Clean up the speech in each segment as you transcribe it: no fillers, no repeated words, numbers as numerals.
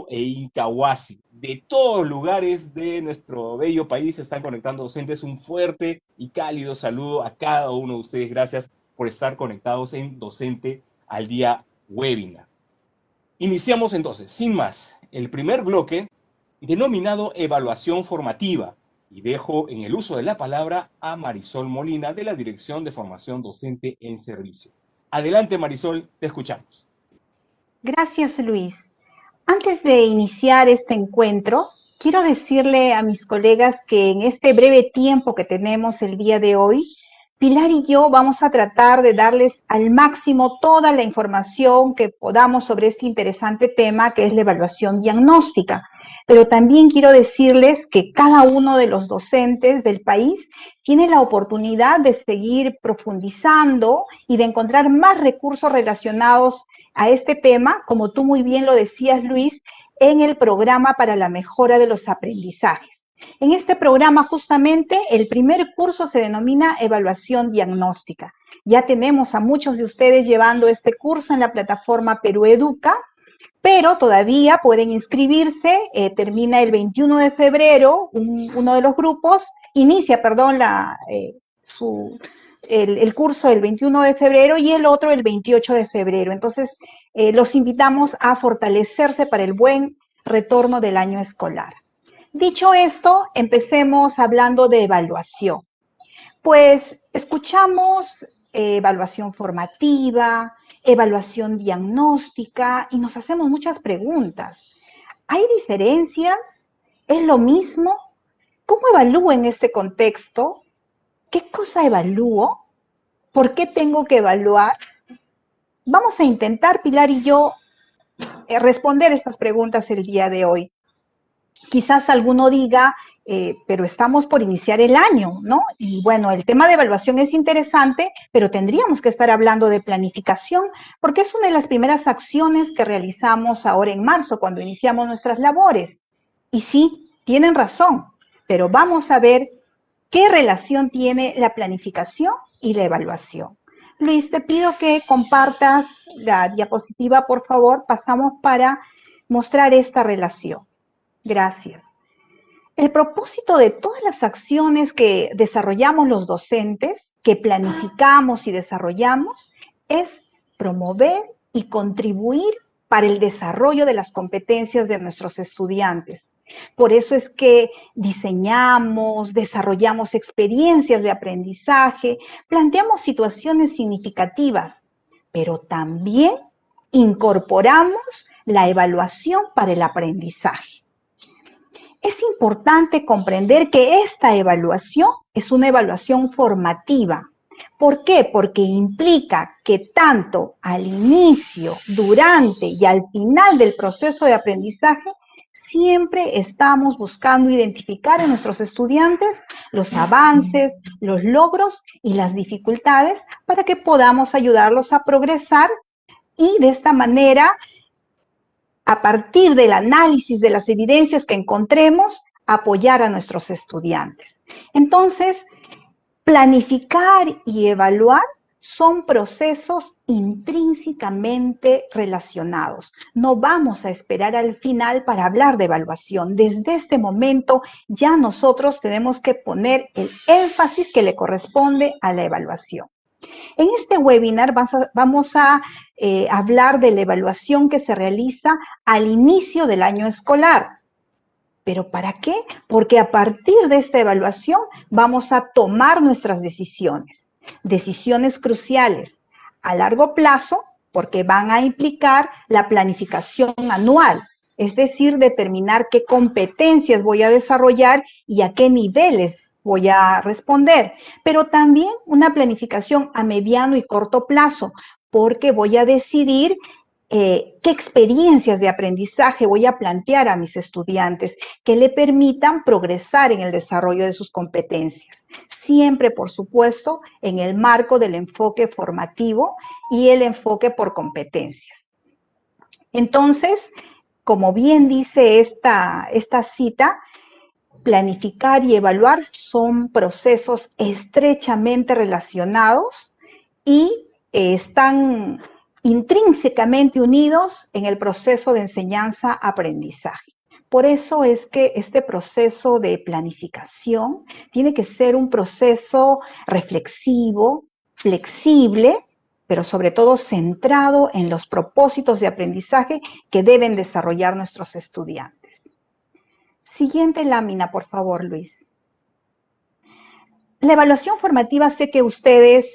e Incahuasi. De todos los lugares de nuestro bello país se están conectando docentes. Un fuerte y cálido saludo a cada uno de ustedes. Gracias por estar conectados en Docente al Día Webinar. Iniciamos entonces, sin más, el primer bloque denominado Evaluación Formativa, y dejo en el uso de la palabra a Marisol Molina de la Dirección de Formación Docente en Servicio. Adelante, Marisol, te escuchamos. Gracias, Luis. Antes de iniciar este encuentro, quiero decirle a mis colegas que en este breve tiempo que tenemos el día de hoy, Pilar y yo vamos a tratar de darles al máximo toda la información que podamos sobre este interesante tema que es la evaluación diagnóstica. Pero también quiero decirles que cada uno de los docentes del país tiene la oportunidad de seguir profundizando y de encontrar más recursos relacionados a este tema, como tú muy bien lo decías, Luis, en el programa para la mejora de los aprendizajes. En este programa, justamente, el primer curso se denomina Evaluación Diagnóstica. Ya tenemos a muchos de ustedes llevando este curso en la plataforma Perú Educa, pero todavía pueden inscribirse, termina el 21 de febrero, uno de los grupos, inicia, perdón, el curso el 21 de febrero y el otro el 28 de febrero. Entonces, los invitamos a fortalecerse para el buen retorno del año escolar. Dicho esto, empecemos hablando de evaluación. Pues escuchamos evaluación formativa, evaluación diagnóstica y nos hacemos muchas preguntas. ¿Hay diferencias? ¿Es lo mismo? ¿Cómo evalúo en este contexto? ¿Qué cosa evalúo? ¿Por qué tengo que evaluar? Vamos a intentar, Pilar y yo, responder estas preguntas el día de hoy. Quizás alguno diga, pero estamos por iniciar el año, ¿no? Y bueno, el tema de evaluación es interesante, pero tendríamos que estar hablando de planificación, porque es una de las primeras acciones que realizamos ahora en marzo, cuando iniciamos nuestras labores. Y sí, tienen razón, pero vamos a ver qué relación tiene la planificación y la evaluación. Luis, te pido que compartas la diapositiva, por favor. Pasamos para mostrar esta relación. Gracias. El propósito de todas las acciones que desarrollamos los docentes, que planificamos y desarrollamos, es promover y contribuir para el desarrollo de las competencias de nuestros estudiantes. Por eso es que diseñamos, desarrollamos experiencias de aprendizaje, planteamos situaciones significativas, pero también incorporamos la evaluación para el aprendizaje. Es importante comprender que esta evaluación es una evaluación formativa. ¿Por qué? Porque implica que tanto al inicio, durante y al final del proceso de aprendizaje, siempre estamos buscando identificar en nuestros estudiantes los avances, los logros y las dificultades para que podamos ayudarlos a progresar y de esta manera, a partir del análisis de las evidencias que encontremos, apoyar a nuestros estudiantes. Entonces, planificar y evaluar son procesos intrínsecamente relacionados. No vamos a esperar al final para hablar de evaluación. Desde este momento ya nosotros tenemos que poner el énfasis que le corresponde a la evaluación. En este webinar vamos a hablar de la evaluación que se realiza al inicio del año escolar. ¿Pero para qué? Porque a partir de esta evaluación vamos a tomar nuestras decisiones. Decisiones cruciales a largo plazo, porque van a implicar la planificación anual, es decir, determinar qué competencias voy a desarrollar y a qué niveles voy a responder, pero también una planificación a mediano y corto plazo, porque voy a decidir qué experiencias de aprendizaje voy a plantear a mis estudiantes que le permitan progresar en el desarrollo de sus competencias. Siempre, por supuesto, en el marco del enfoque formativo y el enfoque por competencias. Entonces, como bien dice esta cita, planificar y evaluar son procesos estrechamente relacionados y están intrínsecamente unidos en el proceso de enseñanza-aprendizaje. Por eso es que este proceso de planificación tiene que ser un proceso reflexivo, flexible, pero sobre todo centrado en los propósitos de aprendizaje que deben desarrollar nuestros estudiantes. Siguiente lámina, por favor, Luis. La evaluación formativa, sé que ustedes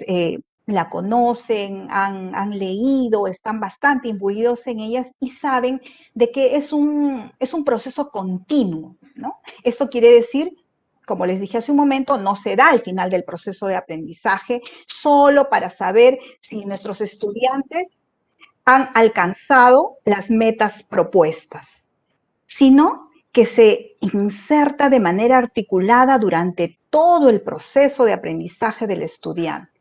la conocen, han leído, están bastante imbuidos en ellas y saben de que es un proceso continuo, ¿no? Esto quiere decir, como les dije hace un momento, no se da al final del proceso de aprendizaje solo para saber si nuestros estudiantes han alcanzado las metas propuestas, sino que se inserta de manera articulada durante todo el proceso de aprendizaje del estudiante.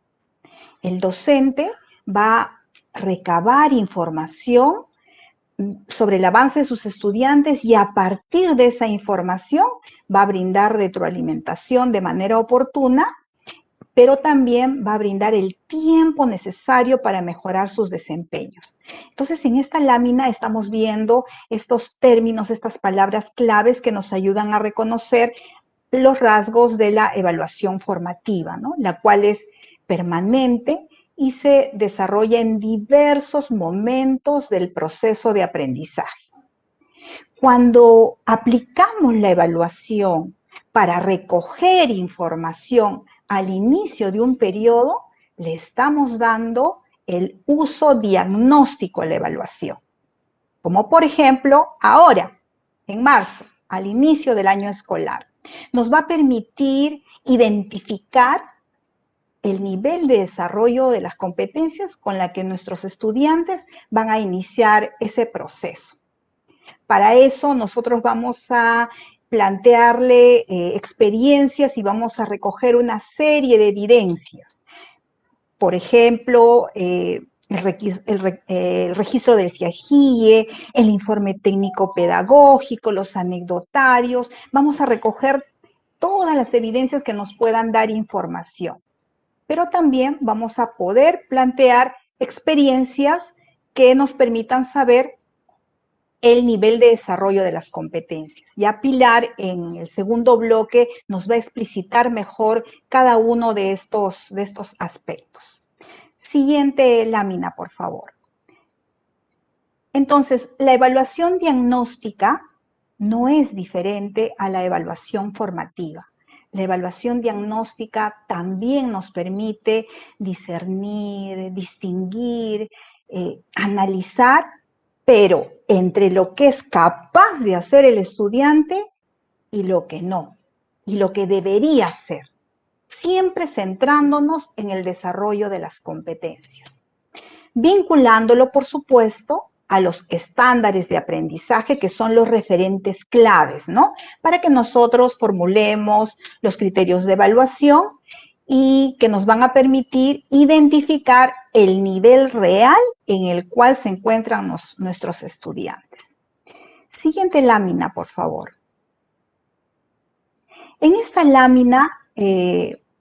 El docente va a recabar información sobre el avance de sus estudiantes y a partir de esa información va a brindar retroalimentación de manera oportuna, pero también va a brindar el tiempo necesario para mejorar sus desempeños. Entonces, en esta lámina estamos viendo estos términos, estas palabras claves que nos ayudan a reconocer los rasgos de la evaluación formativa, ¿no? La cual es permanente y se desarrolla en diversos momentos del proceso de aprendizaje. Cuando aplicamos la evaluación para recoger información al inicio de un periodo, le estamos dando el uso diagnóstico a la evaluación. Como por ejemplo, ahora, en marzo, al inicio del año escolar, nos va a permitir identificar el nivel de desarrollo de las competencias con la que nuestros estudiantes van a iniciar ese proceso. Para eso nosotros vamos a plantearle experiencias y vamos a recoger una serie de evidencias. Por ejemplo, el registro del CIAGIE, el informe técnico pedagógico, los anecdotarios. Vamos a recoger todas las evidencias que nos puedan dar información. Pero también vamos a poder plantear experiencias que nos permitan saber el nivel de desarrollo de las competencias. Ya Pilar, en el segundo bloque, nos va a explicitar mejor cada uno de estos aspectos. Siguiente lámina, por favor. Entonces, la evaluación diagnóstica no es diferente a la evaluación formativa. La evaluación diagnóstica también nos permite discernir, distinguir, analizar, pero entre lo que es capaz de hacer el estudiante y lo que no, y lo que debería hacer, siempre centrándonos en el desarrollo de las competencias, vinculándolo, por supuesto, a los estándares de aprendizaje que son los referentes claves, ¿no? Para que nosotros formulemos los criterios de evaluación y que nos van a permitir identificar el nivel real en el cual se encuentran nuestros estudiantes. Siguiente lámina, por favor. En esta lámina,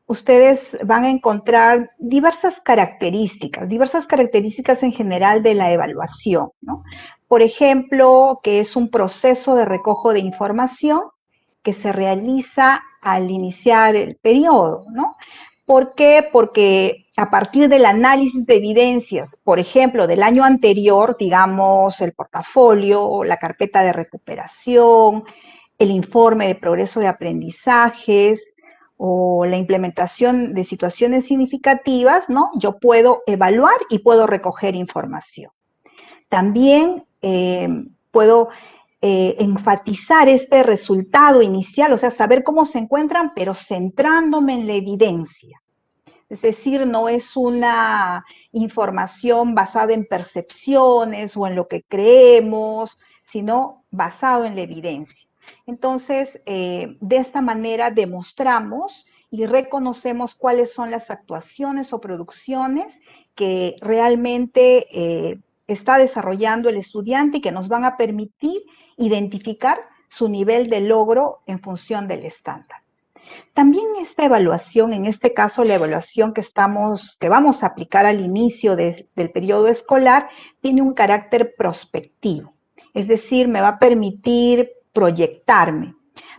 ustedes van a encontrar diversas características en general de la evaluación, ¿no? Por ejemplo, que es un proceso de recojo de información que se realiza al iniciar el periodo, ¿no? ¿Por qué? Porque a partir del análisis de evidencias, por ejemplo, del año anterior, digamos, el portafolio, la carpeta de recuperación, el informe de progreso de aprendizajes, o la implementación de situaciones significativas, ¿no? Yo puedo evaluar y puedo recoger información. También puedo enfatizar este resultado inicial, o sea, saber cómo se encuentran, pero centrándome en la evidencia. Es decir, no es una información basada en percepciones o en lo que creemos, sino basado en la evidencia. Entonces, de esta manera demostramos y reconocemos cuáles son las actuaciones o producciones que realmente está desarrollando el estudiante y que nos van a permitir identificar su nivel de logro en función del estándar. También esta evaluación, en este caso la evaluación que vamos a aplicar al inicio del periodo escolar, tiene un carácter prospectivo. Es decir, me va a permitir proyectarme,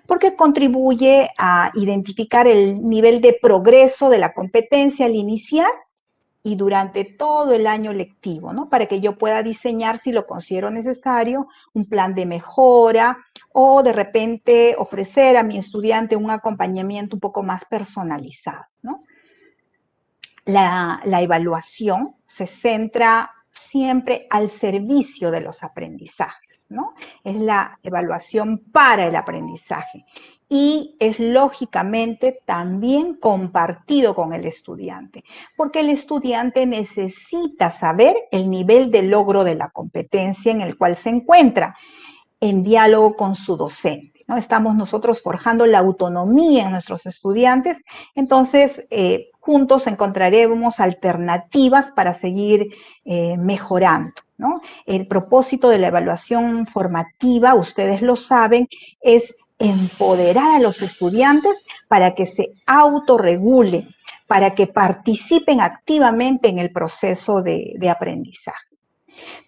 porque contribuye a identificar el nivel de progreso de la competencia al iniciar y durante todo el año lectivo, ¿no? Para que yo pueda diseñar, si lo considero necesario, un plan de mejora o de repente ofrecer a mi estudiante un acompañamiento un poco más personalizado, ¿no? La evaluación se centra siempre al servicio de los aprendizajes, ¿no? Es la evaluación para el aprendizaje y es lógicamente también compartido con el estudiante, porque el estudiante necesita saber el nivel de logro de la competencia en el cual se encuentra en diálogo con su docente, ¿no? Estamos nosotros forjando la autonomía en nuestros estudiantes, entonces juntos encontraremos alternativas para seguir mejorando, ¿no? El propósito de la evaluación formativa, ustedes lo saben, es empoderar a los estudiantes para que se autorregulen, para que participen activamente en el proceso de aprendizaje.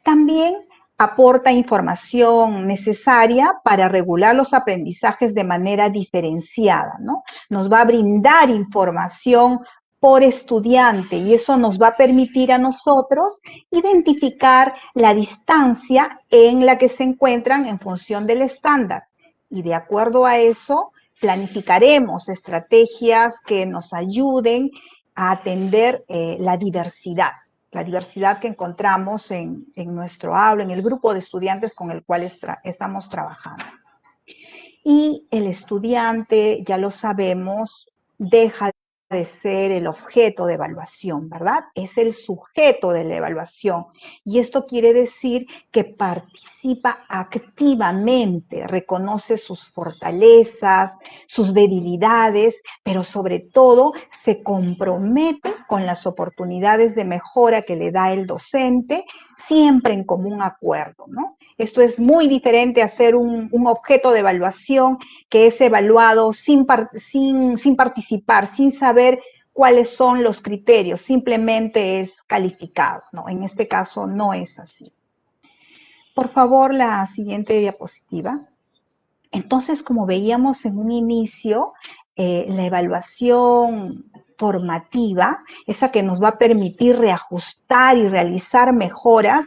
También aporta información necesaria para regular los aprendizajes de manera diferenciada, ¿no? Nos va a brindar información por estudiante y eso nos va a permitir a nosotros identificar la distancia en la que se encuentran en función del estándar. Y de acuerdo a eso, planificaremos estrategias que nos ayuden a atender la diversidad que encontramos en nuestro aula, en el grupo de estudiantes con el cual estamos trabajando. Y el estudiante, ya lo sabemos, deja de ser el objeto de evaluación, ¿verdad? Es el sujeto de la evaluación. Y esto quiere decir que participa activamente, reconoce sus fortalezas, sus debilidades, pero sobre todo se compromete con las oportunidades de mejora que le da el docente, siempre en común acuerdo, ¿no? Esto es muy diferente a ser un objeto de evaluación que es evaluado sin participar, sin saber cuáles son los criterios, simplemente es calificado, ¿no? En este caso no es así. Por favor, la siguiente diapositiva. Entonces, como veíamos en un inicio, la evaluación formativa, esa que nos va a permitir reajustar y realizar mejoras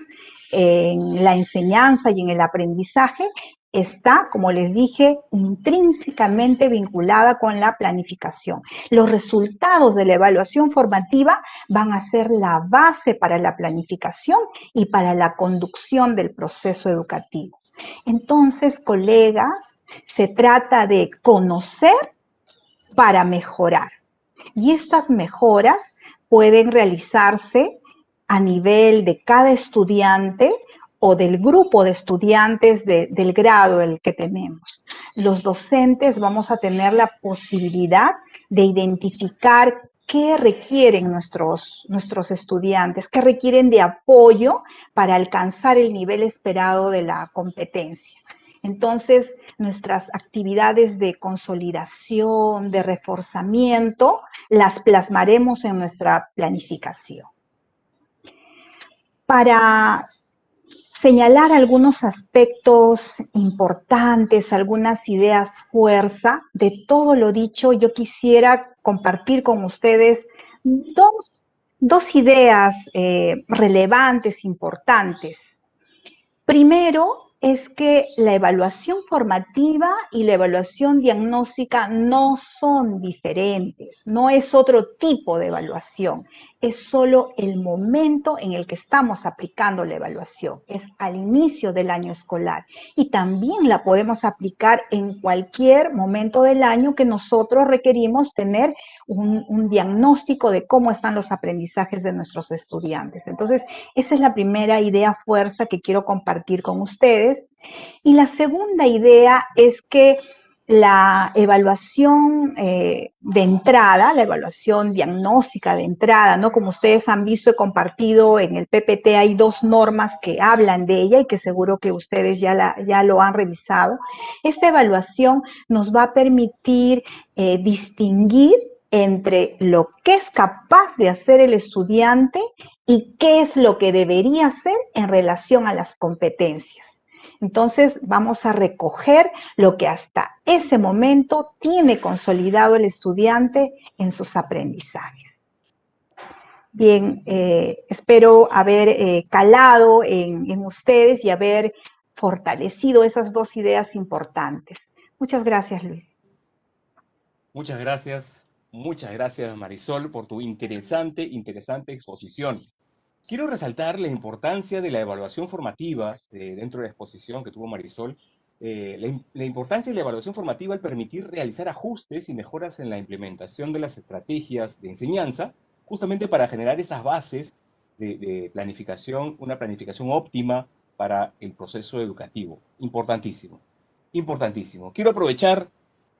en la enseñanza y en el aprendizaje, está, como les dije, intrínsecamente vinculada con la planificación. Los resultados de la evaluación formativa van a ser la base para la planificación y para la conducción del proceso educativo. Entonces, colegas, se trata de conocer para mejorar. Y estas mejoras pueden realizarse a nivel de cada estudiante o del grupo de estudiantes del grado el que tenemos. Los docentes vamos a tener la posibilidad de identificar qué requieren nuestros estudiantes, qué requieren de apoyo para alcanzar el nivel esperado de la competencia. Entonces, nuestras actividades de consolidación, de reforzamiento, las plasmaremos en nuestra planificación. Para señalar algunos aspectos importantes, algunas ideas fuerza de todo lo dicho, yo quisiera compartir con ustedes dos ideas relevantes, importantes. Primero, es que la evaluación formativa y la evaluación diagnóstica no son diferentes, no es otro tipo de evaluación, es solo el momento en el que estamos aplicando la evaluación, es al inicio del año escolar y también la podemos aplicar en cualquier momento del año que nosotros requerimos tener un diagnóstico de cómo están los aprendizajes de nuestros estudiantes. Entonces, esa es la primera idea fuerza que quiero compartir con ustedes. Y la segunda idea es que la evaluación de entrada, la evaluación diagnóstica de entrada, ¿no? Como ustedes han visto, he compartido en el PPT, hay 2 normas que hablan de ella y que seguro que ustedes ya lo han revisado. Esta evaluación nos va a permitir distinguir entre lo que es capaz de hacer el estudiante y qué es lo que debería hacer en relación a las competencias. Entonces vamos a recoger lo que hasta ese momento tiene consolidado el estudiante en sus aprendizajes. Bien, espero haber calado en ustedes y haber fortalecido esas 2 ideas importantes. Muchas gracias, Luis. Muchas gracias Marisol por tu interesante exposición. Quiero resaltar la importancia de la evaluación formativa dentro de la exposición que tuvo Marisol. La importancia de la evaluación formativa al permitir realizar ajustes y mejoras en la implementación de las estrategias de enseñanza, justamente para generar esas bases de planificación, una planificación óptima para el proceso educativo. Importantísimo, importantísimo. Quiero aprovechar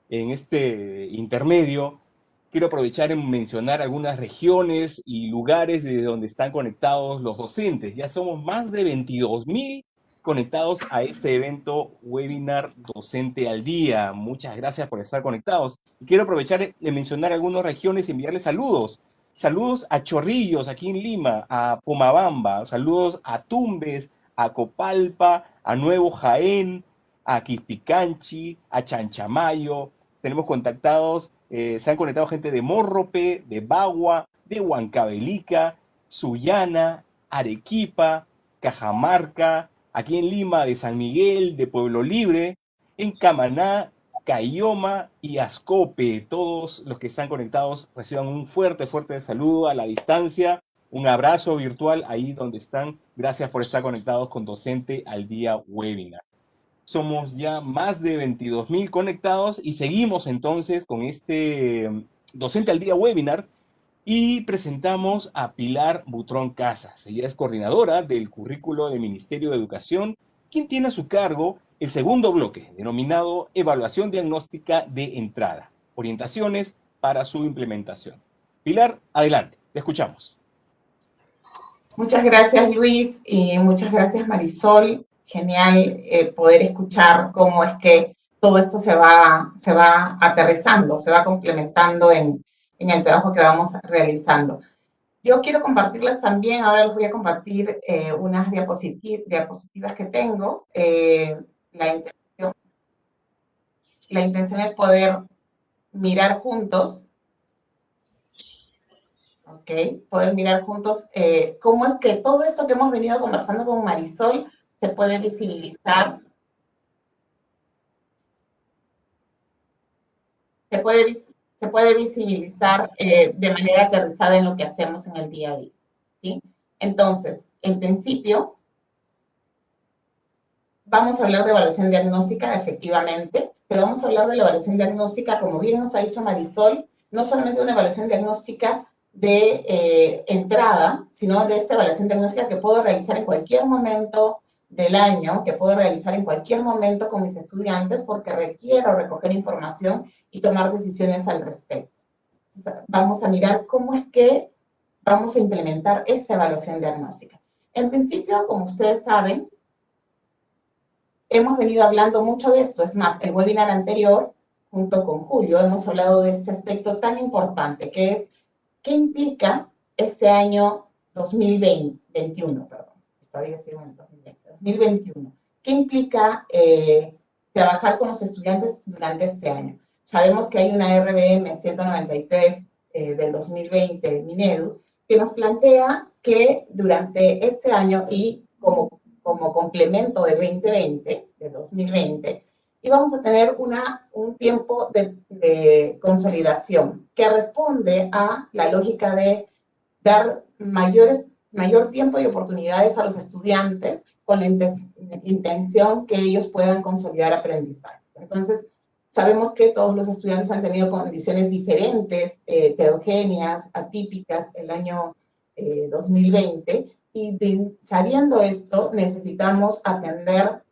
en este intermedio, quiero aprovechar en mencionar algunas regiones y lugares de donde están conectados los docentes. Ya somos más de 22.000 conectados a este evento webinar Docente al Día. Muchas gracias por estar conectados. Y quiero aprovechar de mencionar algunas regiones y enviarles saludos. Saludos a Chorrillos, aquí en Lima, a Pomabamba, saludos a Tumbes, a Copalpa, a Nuevo Jaén, a Quispicanchi, a Chanchamayo. Tenemos contactados, se han conectado gente de Morrope, de Bagua, de Huancavelica, Sullana, Arequipa, Cajamarca, aquí en Lima, de San Miguel, de Pueblo Libre, en Camaná, Cayoma y Ascope. Todos los que están conectados reciban un fuerte saludo a la distancia, un abrazo virtual ahí donde están. Gracias por estar conectados con Docente al Día Webinar. Somos ya más de 22.000 conectados y seguimos entonces con este Docente al Día webinar y presentamos a Pilar Butrón Casas. Ella es coordinadora del currículo del Ministerio de Educación, quien tiene a su cargo el segundo bloque, denominado Evaluación Diagnóstica de Entrada, orientaciones para su implementación. Pilar, adelante, te escuchamos. Muchas gracias, Luis, y muchas gracias, Marisol. Genial poder escuchar cómo es que todo esto se va aterrizando, se va complementando en el trabajo que vamos realizando. Yo quiero compartirles también, ahora les voy a compartir unas diapositivas que tengo. La intención es poder mirar juntos, poder mirar juntos cómo es que todo esto que hemos venido conversando con Marisol se puede visibilizar. Se puede visibilizar de manera aterrizada en lo que hacemos en el día a día, ¿sí? Entonces, en principio, vamos a hablar de evaluación diagnóstica, efectivamente, pero vamos a hablar de la evaluación diagnóstica, como bien nos ha dicho Marisol, no solamente una evaluación diagnóstica de entrada, sino de esta evaluación diagnóstica que puedo realizar en cualquier momento del año, que puedo realizar en cualquier momento con mis estudiantes porque requiero recoger información y tomar decisiones al respecto. Entonces, vamos a mirar cómo es que vamos a implementar esta evaluación diagnóstica. En principio, como ustedes saben, hemos venido hablando mucho de esto. Es más, el webinar anterior, junto con Julio, hemos hablado de este aspecto tan importante, que es qué implica este año 2021, todavía sigo en el 2021. ¿Qué implica trabajar con los estudiantes durante este año? Sabemos que hay una RBM 193 del 2020, Minedu, que nos plantea que durante este año y como complemento del 2020, de 2020, íbamos a tener un tiempo de consolidación que responde a la lógica de dar mayor tiempo y oportunidades a los estudiantes con la intención que ellos puedan consolidar aprendizajes. Entonces, sabemos que todos los estudiantes han tenido condiciones diferentes, heterogéneas, atípicas el año 2020, y sabiendo esto, necesitamos atender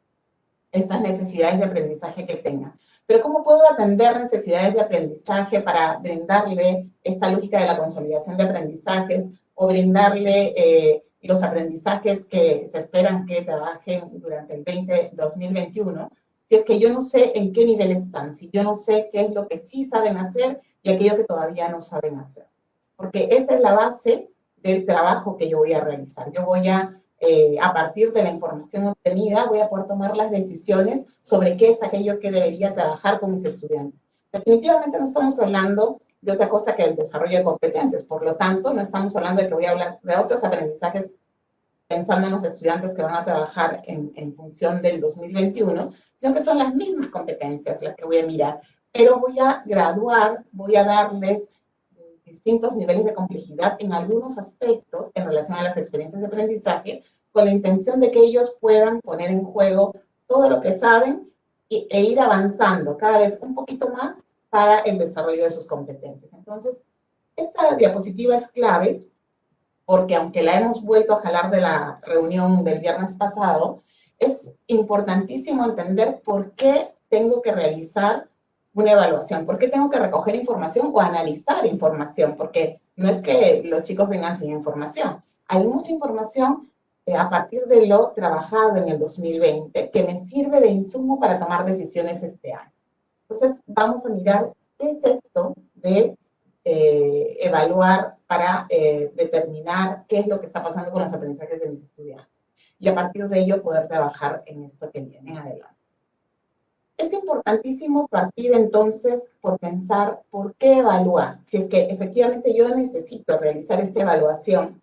estas necesidades de aprendizaje que tengan. Pero ¿cómo puedo atender necesidades de aprendizaje para brindarle esta lógica de la consolidación de aprendizajes o brindarle los aprendizajes que se esperan que trabajen durante el 2021? Si es que yo no sé en qué nivel están, si yo no sé qué es lo que sí saben hacer y aquello que todavía no saben hacer. Porque esa es la base del trabajo que yo voy a realizar. Yo voy a partir de la información obtenida, voy a poder tomar las decisiones sobre qué es aquello que debería trabajar con mis estudiantes. Definitivamente no estamos hablando de otra cosa que el desarrollo de competencias, por lo tanto, no estamos hablando de que voy a hablar de otros aprendizajes pensando en los estudiantes que van a trabajar en función del 2021, sino que son las mismas competencias las que voy a mirar, pero voy a graduar, voy a darles distintos niveles de complejidad en algunos aspectos en relación a las experiencias de aprendizaje, con la intención de que ellos puedan poner en juego todo lo que saben e ir avanzando cada vez un poquito más para el desarrollo de sus competencias. Entonces, esta diapositiva es clave porque aunque la hemos vuelto a jalar de la reunión del viernes pasado, es importantísimo entender por qué tengo que realizar una evaluación, por qué tengo que recoger información o analizar información, porque no es que los chicos vengan sin información. Hay mucha información a partir de lo trabajado en el 2020 que me sirve de insumo para tomar decisiones este año. Entonces, vamos a mirar qué es esto de evaluar para determinar qué es lo que está pasando con los aprendizajes de mis estudiantes y a partir de ello poder trabajar en esto que viene adelante. Es importantísimo partir entonces por pensar por qué evaluar. Si es que efectivamente yo necesito realizar esta evaluación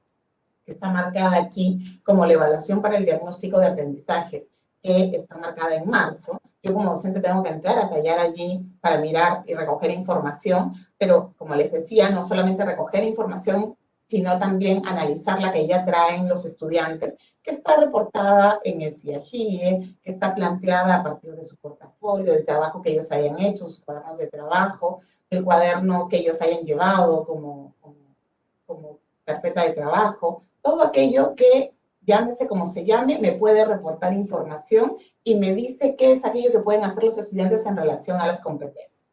que está marcada aquí como la evaluación para el diagnóstico de aprendizajes, que está marcada en marzo. Yo como docente tengo que entrar a tallar allí para mirar y recoger información, pero como les decía, no solamente recoger información, sino también analizar la que ya traen los estudiantes, que está reportada en el CIAGIE, que está planteada a partir de su portafolio, del trabajo que ellos hayan hecho, sus cuadernos de trabajo, el cuaderno que ellos hayan llevado como carpeta de trabajo, todo aquello que, llámese como se llame, me puede reportar información y me dice qué es aquello que pueden hacer los estudiantes en relación a las competencias.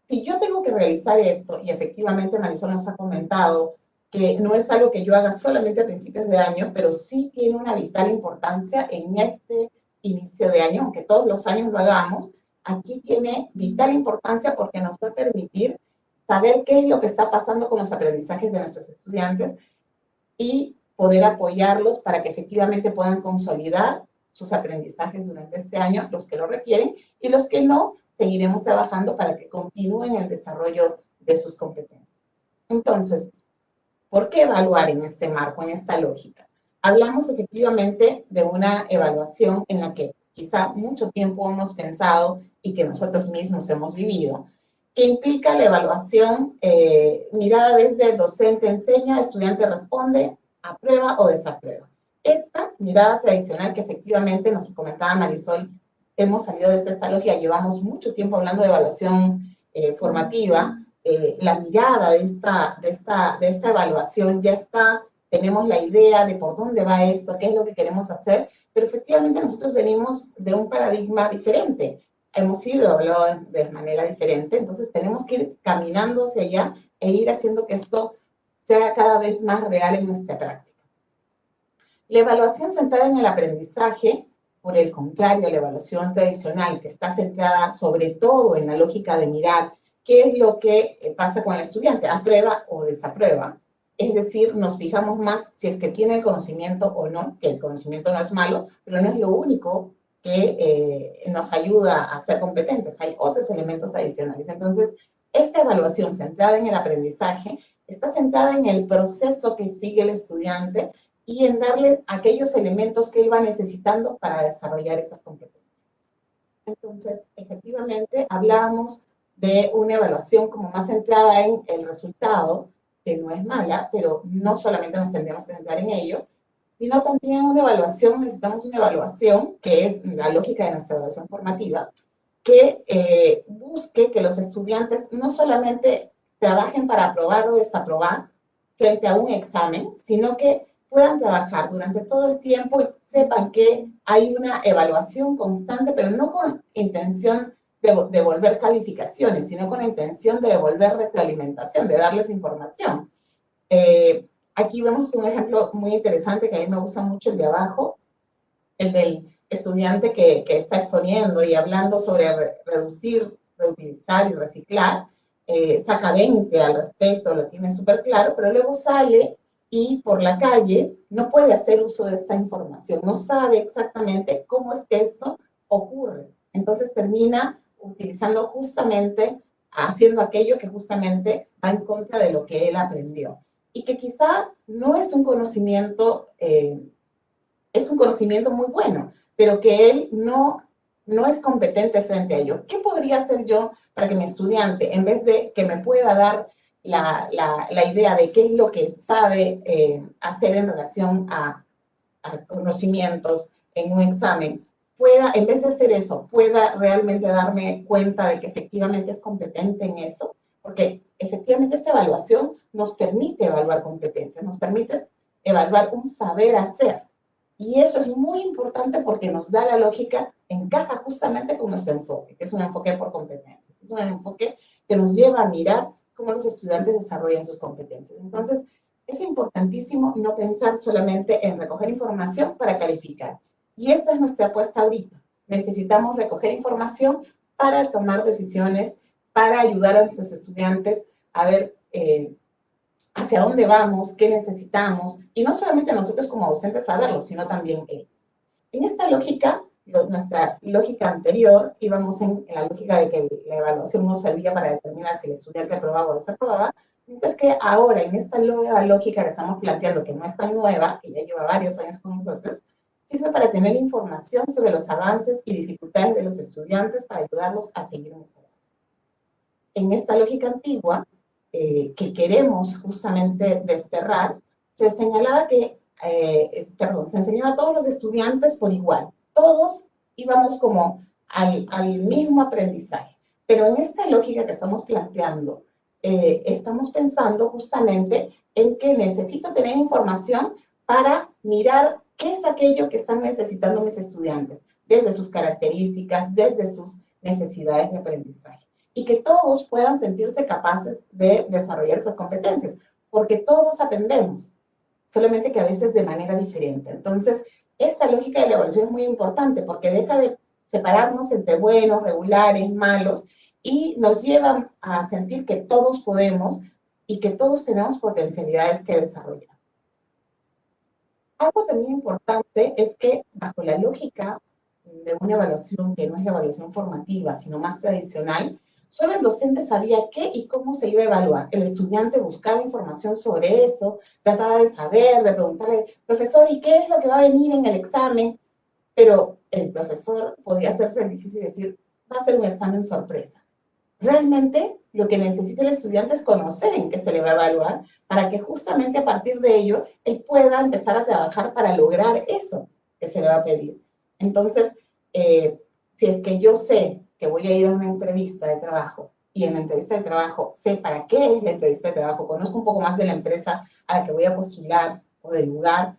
Si yo tengo que realizar esto, y efectivamente Marisol nos ha comentado que no es algo que yo haga solamente a principios de año, pero sí tiene una vital importancia en este inicio de año, aunque todos los años lo hagamos, aquí tiene vital importancia porque nos va a permitir saber qué es lo que está pasando con los aprendizajes de nuestros estudiantes y poder apoyarlos para que efectivamente puedan consolidar sus aprendizajes durante este año, los que lo requieren, y los que no, seguiremos trabajando para que continúen el desarrollo de sus competencias. Entonces, ¿por qué evaluar en este marco, en esta lógica? Hablamos efectivamente de una evaluación en la que quizá mucho tiempo hemos pensado y que nosotros mismos hemos vivido, que implica la evaluación mirada desde docente enseña, estudiante responde, aprueba o desaprueba. Esta mirada tradicional que efectivamente nos comentaba Marisol, hemos salido desde esta lógica, llevamos mucho tiempo hablando de evaluación formativa, la mirada de esta evaluación ya está, tenemos la idea de por dónde va esto, qué es lo que queremos hacer, pero efectivamente nosotros venimos de un paradigma diferente, hemos sido evaluados de manera diferente, entonces tenemos que ir caminando hacia allá e ir haciendo que esto sea cada vez más real en nuestra práctica. La evaluación centrada en el aprendizaje, por el contrario, la evaluación tradicional que está centrada sobre todo en la lógica de mirar qué es lo que pasa con el estudiante, aprueba o desaprueba. Es decir, nos fijamos más si es que tiene el conocimiento o no, que el conocimiento no es malo, pero no es lo único que nos ayuda a ser competentes. Hay otros elementos adicionales. Entonces, esta evaluación centrada en el aprendizaje está centrada en el proceso que sigue el estudiante y en darle aquellos elementos que él va necesitando para desarrollar esas competencias. Entonces, efectivamente, hablábamos de una evaluación como más centrada en el resultado, que no es mala, pero no solamente nos tendríamos que centrar en ello, sino también una evaluación, necesitamos una evaluación, que es la lógica de nuestra evaluación formativa, que busque que los estudiantes no solamente trabajen para aprobar o desaprobar frente a un examen, sino que puedan trabajar durante todo el tiempo y sepan que hay una evaluación constante, pero no con intención de devolver calificaciones, sino con intención de devolver retroalimentación, de darles información. Aquí vemos un ejemplo muy interesante que a mí me gusta mucho, el de abajo, el del estudiante que está exponiendo y hablando sobre reducir, reutilizar y reciclar, saca 20 al respecto, lo tiene súper claro, pero luego sale y por la calle no puede hacer uso de esta información, no sabe exactamente cómo es que esto ocurre. Entonces termina utilizando justamente, haciendo aquello que justamente va en contra de lo que él aprendió. Y que quizá no es un conocimiento, es un conocimiento muy bueno, pero que él no es competente frente a ello. ¿Qué podría hacer yo para que mi estudiante, en vez de que me pueda dar la idea de qué es lo que sabe hacer en relación a conocimientos en un examen, pueda, en vez de hacer eso, pueda realmente darme cuenta de que efectivamente es competente en eso? Porque efectivamente esta evaluación nos permite evaluar competencias, nos permite evaluar un saber hacer. Y eso es muy importante porque nos da la lógica, encaja justamente con nuestro enfoque, que es un enfoque por competencias, es un enfoque que nos lleva a mirar cómo los estudiantes desarrollan sus competencias. Entonces, es importantísimo no pensar solamente en recoger información para calificar. Y esa es nuestra apuesta ahorita. Necesitamos recoger información para tomar decisiones, para ayudar a nuestros estudiantes a ver hacia dónde vamos, qué necesitamos, y no solamente nosotros como docentes saberlo, sino también ellos. En esta lógica, nuestra lógica anterior, íbamos en la lógica de que la evaluación no servía para determinar si el estudiante aprobaba o desaprobaba, mientras que ahora, en esta nueva lógica que estamos planteando, que no es tan nueva, que ya lleva varios años con nosotros, sirve para tener información sobre los avances y dificultades de los estudiantes para ayudarlos a seguir mejorando. En esta lógica antigua, que queremos justamente desterrar, se señalaba que, se enseñaba a todos los estudiantes por igual. Todos íbamos como al mismo aprendizaje. Pero en esta lógica que estamos planteando, estamos pensando justamente en que necesito tener información para mirar qué es aquello que están necesitando mis estudiantes, desde sus características, desde sus necesidades de aprendizaje. Y que todos puedan sentirse capaces de desarrollar esas competencias, porque todos aprendemos, solamente que a veces de manera diferente. Entonces, esta lógica de la evaluación es muy importante, porque deja de separarnos entre buenos, regulares, malos, y nos lleva a sentir que todos podemos y que todos tenemos potencialidades que desarrollar. Algo también importante es que bajo la lógica de una evaluación que no es la evaluación formativa, sino más tradicional, solo el docente sabía qué y cómo se iba a evaluar. El estudiante buscaba información sobre eso, trataba de saber, de preguntarle, profesor, ¿y qué es lo que va a venir en el examen? Pero el profesor podía hacerse difícil decir, va a ser un examen sorpresa. Realmente lo que necesita el estudiante es conocer en qué se le va a evaluar para que justamente a partir de ello él pueda empezar a trabajar para lograr eso que se le va a pedir. Entonces, si es que yo sé que voy a ir a una entrevista de trabajo y en la entrevista de trabajo sé para qué es la entrevista de trabajo, conozco un poco más de la empresa a la que voy a postular o del lugar,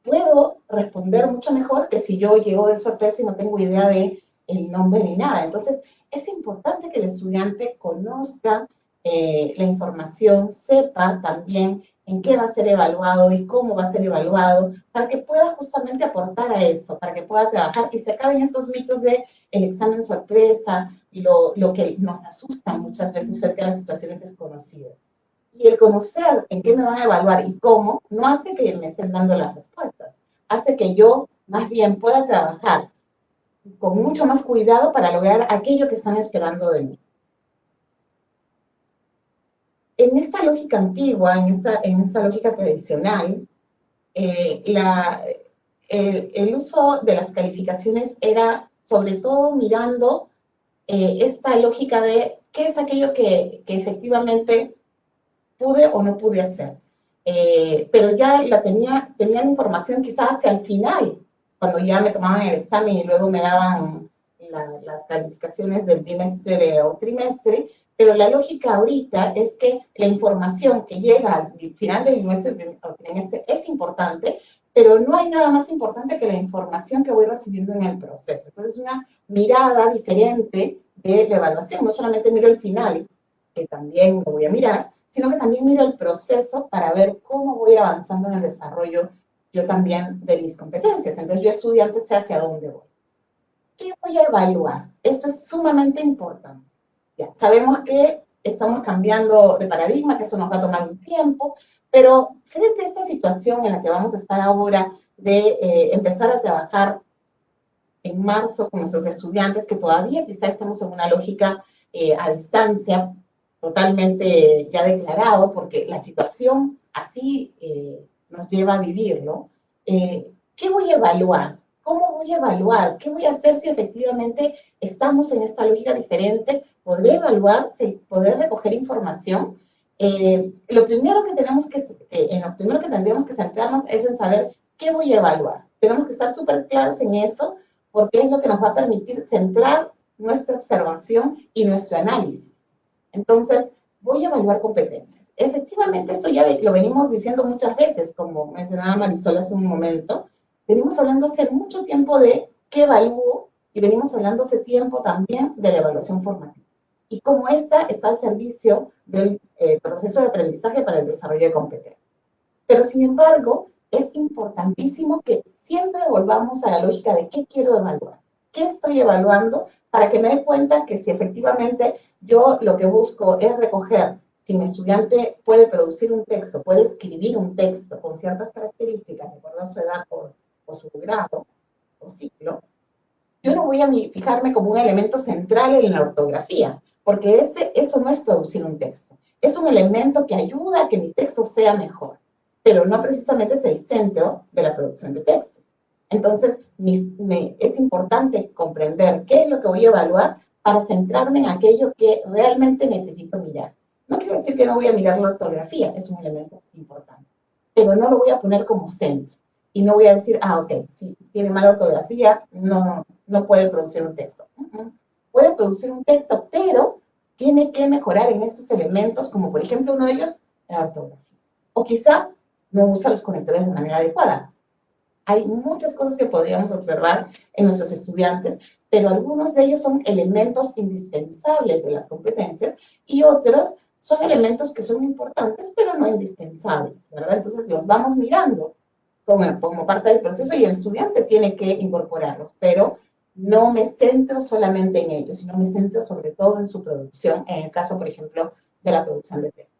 puedo responder mucho mejor que si yo llego de sorpresa y no tengo idea de el nombre ni nada. Entonces, es importante que el estudiante conozca la información, sepa también en qué va a ser evaluado y cómo va a ser evaluado, para que pueda justamente aportar a eso, para que pueda trabajar y se acaben estos mitos de el examen sorpresa, lo que nos asusta muchas veces frente a las situaciones desconocidas. Y el conocer en qué me van a evaluar y cómo, no hace que me estén dando las respuestas, hace que yo más bien pueda trabajar con mucho más cuidado para lograr aquello que están esperando de mí. En esta lógica antigua, en esta lógica tradicional, el uso de las calificaciones era sobre todo mirando esta lógica de qué es aquello que efectivamente pude o no pude hacer. Pero ya tenía la información quizás hacia el final, cuando ya me tomaban el examen y luego me daban las calificaciones del bimestre o trimestre, pero la lógica ahorita es que la información que llega al final del bimestre o trimestre es importante, pero no hay nada más importante que la información que voy recibiendo en el proceso. Entonces, una mirada diferente de la evaluación. No solamente miro el final, que también lo voy a mirar, sino que también miro el proceso para ver cómo voy avanzando en el desarrollo yo también de mis competencias. Entonces, yo estudiante sé hacia dónde voy. ¿Qué voy a evaluar? Esto es sumamente importante. Ya, sabemos que estamos cambiando de paradigma, que eso nos va a tomar un tiempo, pero frente a esta situación en la que vamos a estar ahora de empezar a trabajar en marzo con nuestros estudiantes, que todavía quizá estamos en una lógica a distancia, totalmente ya declarado, porque la situación así nos lleva a vivirlo. ¿Qué voy a evaluar? ¿Cómo voy a evaluar? ¿Qué voy a hacer si efectivamente estamos en esta lógica diferente? ¿Podré evaluar? ¿Podré recoger información? Lo primero que tenemos en lo primero que tendremos que centrarnos es en saber qué voy a evaluar. Tenemos que estar súper claros en eso, porque es lo que nos va a permitir centrar nuestra observación y nuestro análisis. Entonces, voy a evaluar competencias. Efectivamente, esto ya lo venimos diciendo muchas veces, como mencionaba Marisol hace un momento. Venimos hablando hace mucho tiempo de qué evalúo y venimos hablando hace tiempo también de la evaluación formativa. Y cómo esta está al servicio del proceso de aprendizaje para el desarrollo de competencias. Pero, sin embargo, es importantísimo que siempre volvamos a la lógica de qué quiero evaluar, qué estoy evaluando, para que me dé cuenta que si efectivamente yo lo que busco es recoger, si mi estudiante puede producir un texto, puede escribir un texto con ciertas características, de acuerdo a su edad o su grado o ciclo, yo no voy a fijarme como un elemento central en la ortografía, porque eso no es producir un texto. Es un elemento que ayuda a que mi texto sea mejor, pero no precisamente es el centro de la producción de textos. Entonces, es importante comprender qué es lo que voy a evaluar para centrarme en aquello que realmente necesito mirar. No quiere decir que no voy a mirar la ortografía, es un elemento importante, pero no lo voy a poner como centro. Y no voy a decir, ok, si tiene mala ortografía, no puede producir un texto. Puede producir un texto, pero tiene que mejorar en estos elementos, como por ejemplo uno de ellos, la ortografía. O quizá no usa los conectores de manera adecuada. Hay muchas cosas que podríamos observar en nuestros estudiantes, pero algunos de ellos son elementos indispensables de las competencias y otros son elementos que son importantes, pero no indispensables, ¿verdad? Entonces los vamos mirando como parte del proceso y el estudiante tiene que incorporarlos, pero no me centro solamente en ellos, sino me centro sobre todo en su producción, en el caso, por ejemplo, de la producción de textos.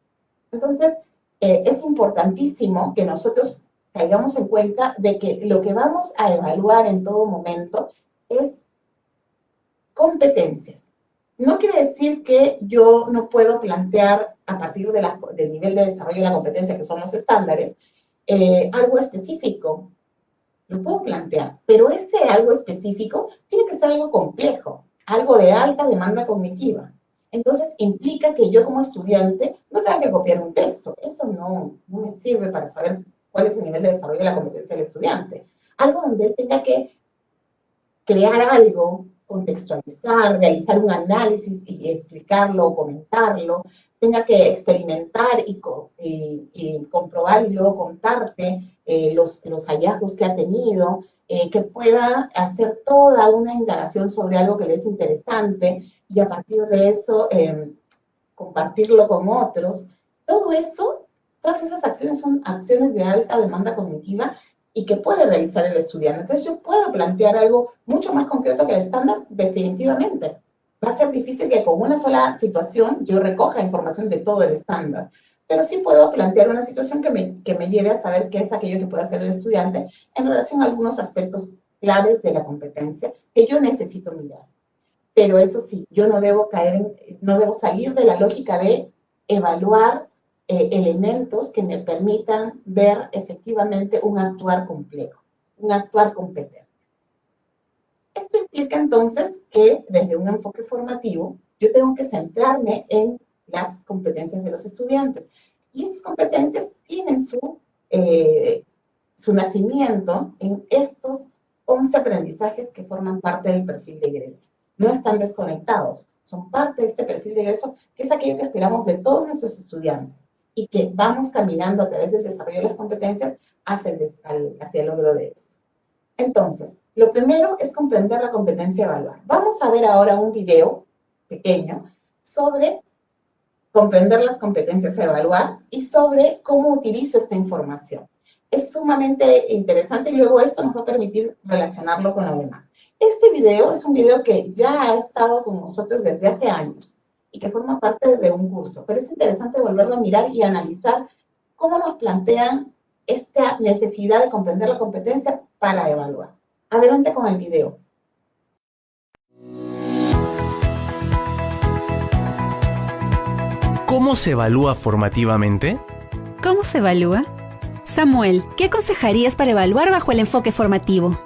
Entonces, es importantísimo que nosotros caigamos en cuenta de que lo que vamos a evaluar en todo momento es competencias. No quiere decir que yo no puedo plantear a partir del nivel de desarrollo de la competencia, que son los estándares, algo específico. Lo puedo plantear, pero ese algo específico tiene que ser algo complejo, algo de alta demanda cognitiva. Entonces, implica que yo como estudiante no tenga que copiar un texto. Eso no me sirve para saber cuál es el nivel de desarrollo de la competencia del estudiante. Algo donde él tenga que crear algo, contextualizar, realizar un análisis y explicarlo, comentarlo, tenga que experimentar y comprobar y luego contarte los hallazgos que ha tenido, que pueda hacer toda una indagación sobre algo que le es interesante y a partir de eso compartirlo con otros. Todo eso, todas esas acciones son acciones de alta demanda cognitiva y que puede realizar el estudiante. Entonces yo puedo plantear algo mucho más concreto que el estándar, definitivamente. Va a ser difícil que con una sola situación yo recoja información de todo el estándar, pero sí puedo plantear una situación que me lleve a saber qué es aquello que puede hacer el estudiante en relación a algunos aspectos claves de la competencia que yo necesito mirar. Pero eso sí, yo no debo salir de la lógica de evaluar elementos que me permitan ver efectivamente un actuar complejo, un actuar competente. Esto implica entonces que desde un enfoque formativo yo tengo que centrarme en las competencias de los estudiantes. Y esas competencias tienen su nacimiento en estos 11 aprendizajes que forman parte del perfil de Grecia. no están desconectados, son parte de este perfil de egreso, que es aquello que esperamos de todos nuestros estudiantes y que vamos caminando a través del desarrollo de las competencias hacia el logro de esto. Entonces, lo primero es comprender la competencia a evaluar. Vamos a ver ahora un video pequeño sobre comprender las competencias a evaluar y sobre cómo utilizo esta información. Es sumamente interesante y luego esto nos va a permitir relacionarlo con lo demás. Este video es un video que ya ha estado con nosotros desde hace años y que forma parte de un curso, pero es interesante volverlo a mirar y analizar cómo nos plantean esta necesidad de comprender la competencia para evaluar. Adelante con el video. ¿Cómo se evalúa formativamente? ¿Cómo se evalúa? Samuel, ¿qué aconsejarías para evaluar bajo el enfoque formativo?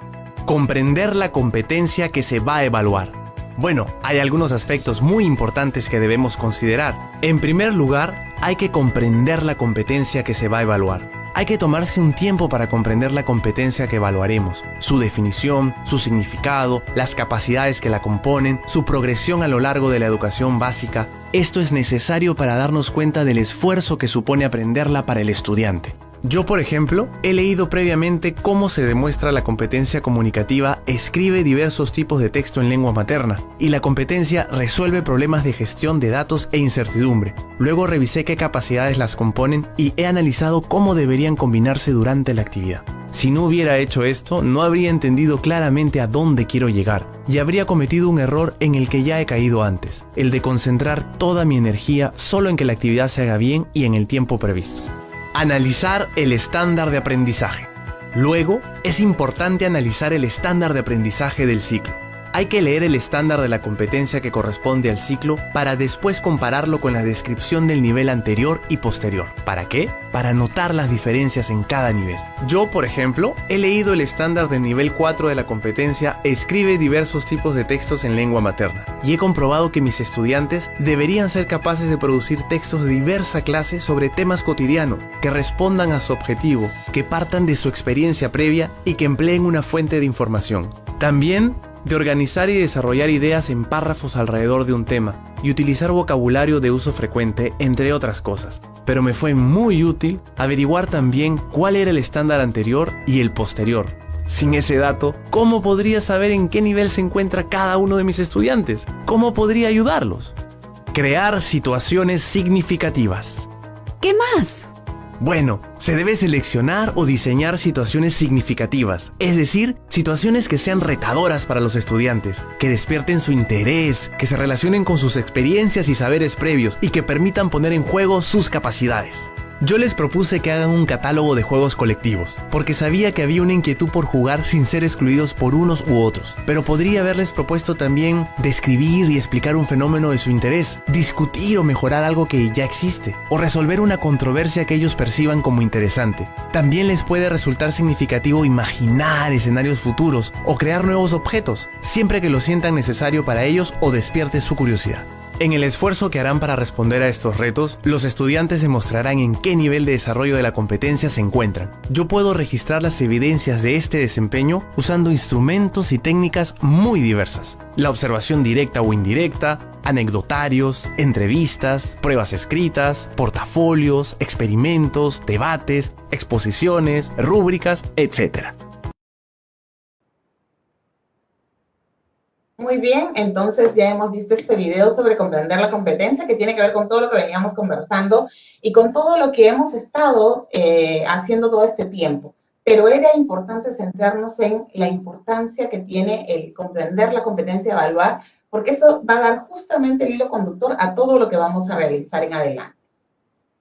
Comprender la competencia que se va a evaluar. Bueno, hay algunos aspectos muy importantes que debemos considerar. En primer lugar, hay que comprender la competencia que se va a evaluar. Hay que tomarse un tiempo para comprender la competencia que evaluaremos, su definición, su significado, las capacidades que la componen, su progresión a lo largo de la educación básica. Esto es necesario para darnos cuenta del esfuerzo que supone aprenderla para el estudiante. Yo, por ejemplo, he leído previamente cómo se demuestra la competencia comunicativa escribe diversos tipos de texto en lengua materna y la competencia resuelve problemas de gestión de datos e incertidumbre. Luego revisé qué capacidades las componen y he analizado cómo deberían combinarse durante la actividad. Si no hubiera hecho esto, no habría entendido claramente a dónde quiero llegar y habría cometido un error en el que ya he caído antes, el de concentrar toda mi energía solo en que la actividad se haga bien y en el tiempo previsto. Analizar el estándar de aprendizaje. Luego, es importante analizar el estándar de aprendizaje del ciclo. Hay que leer el estándar de la competencia que corresponde al ciclo para después compararlo con la descripción del nivel anterior y posterior. ¿Para qué? Para notar las diferencias en cada nivel. Yo, por ejemplo, he leído el estándar del nivel 4 de la competencia escribe diversos tipos de textos en lengua materna y he comprobado que mis estudiantes deberían ser capaces de producir textos de diversa clase sobre temas cotidianos, que respondan a su objetivo, que partan de su experiencia previa y que empleen una fuente de información. También de organizar y desarrollar ideas en párrafos alrededor de un tema y utilizar vocabulario de uso frecuente, entre otras cosas. Pero me fue muy útil averiguar también cuál era el estándar anterior y el posterior. Sin ese dato, ¿cómo podría saber en qué nivel se encuentra cada uno de mis estudiantes? ¿Cómo podría ayudarlos? Crear situaciones significativas. ¿Qué más? Bueno, se debe seleccionar o diseñar situaciones significativas, es decir, situaciones que sean retadoras para los estudiantes, que despierten su interés, que se relacionen con sus experiencias y saberes previos y que permitan poner en juego sus capacidades. Yo les propuse que hagan un catálogo de juegos colectivos, porque sabía que había una inquietud por jugar sin ser excluidos por unos u otros, pero podría haberles propuesto también describir y explicar un fenómeno de su interés, discutir o mejorar algo que ya existe, o resolver una controversia que ellos perciban como interesante. También les puede resultar significativo imaginar escenarios futuros o crear nuevos objetos, siempre que lo sientan necesario para ellos o despierte su curiosidad. En el esfuerzo que harán para responder a estos retos, los estudiantes demostrarán en qué nivel de desarrollo de la competencia se encuentran. Yo puedo registrar las evidencias de este desempeño usando instrumentos y técnicas muy diversas. La observación directa o indirecta, anecdotarios, entrevistas, pruebas escritas, portafolios, experimentos, debates, exposiciones, rúbricas, etc. Muy bien, entonces ya hemos visto este video sobre comprender la competencia, que tiene que ver con todo lo que veníamos conversando y con todo lo que hemos estado haciendo todo este tiempo. Pero era importante centrarnos en la importancia que tiene el comprender la competencia y evaluar, porque eso va a dar justamente el hilo conductor a todo lo que vamos a realizar en adelante.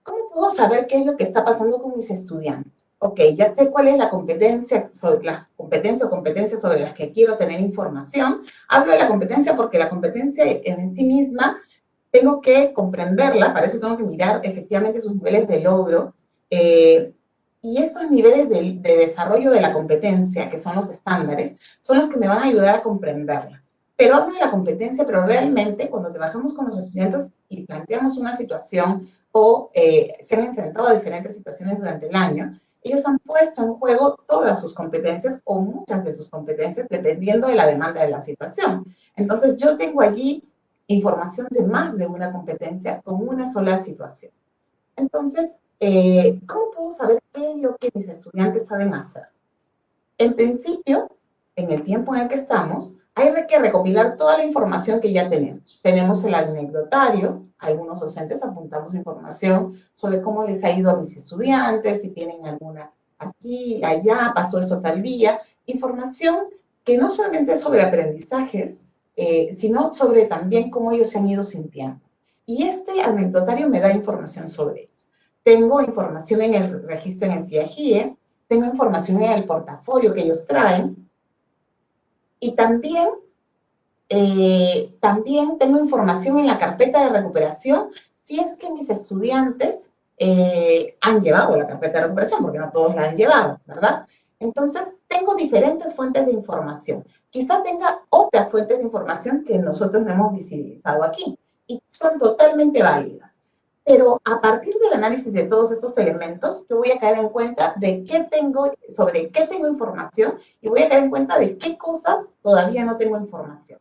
¿Cómo puedo saber qué es lo que está pasando con mis estudiantes? Ok, ya sé cuál es la competencia o competencias sobre las que quiero tener información. Hablo de la competencia porque la competencia en sí misma tengo que comprenderla, para eso tengo que mirar efectivamente sus niveles de logro. Y estos niveles de desarrollo de la competencia, que son los estándares, son los que me van a ayudar a comprenderla. Pero hablo de la competencia, pero realmente cuando trabajamos con los estudiantes y planteamos una situación o se han enfrentado a diferentes situaciones durante el año, ellos han puesto en juego todas sus competencias o muchas de sus competencias dependiendo de la demanda de la situación. Entonces, yo tengo allí información de más de una competencia con una sola situación. Entonces, ¿cómo puedo saber qué es lo que mis estudiantes saben hacer? En principio, en el tiempo en el que estamos, hay que recopilar toda la información que ya tenemos. Tenemos el anecdotario, algunos docentes apuntamos información sobre cómo les ha ido a mis estudiantes, si tienen alguna aquí, allá, pasó esto tal día. Información que no solamente es sobre aprendizajes, sino sobre también cómo ellos se han ido sintiendo. Y este anecdotario me da información sobre ellos. Tengo información en el registro en el CIAGIE, tengo información en el portafolio que ellos traen, y también tengo información en la carpeta de recuperación si es que mis estudiantes han llevado la carpeta de recuperación, porque no todos la han llevado, ¿verdad? Entonces, tengo diferentes fuentes de información. Quizá tenga otras fuentes de información que nosotros no hemos visibilizado aquí, y son totalmente válidas. Pero a partir del análisis de todos estos elementos, yo voy a caer en cuenta de qué tengo, sobre qué tengo información, y voy a caer en cuenta de qué cosas todavía no tengo información.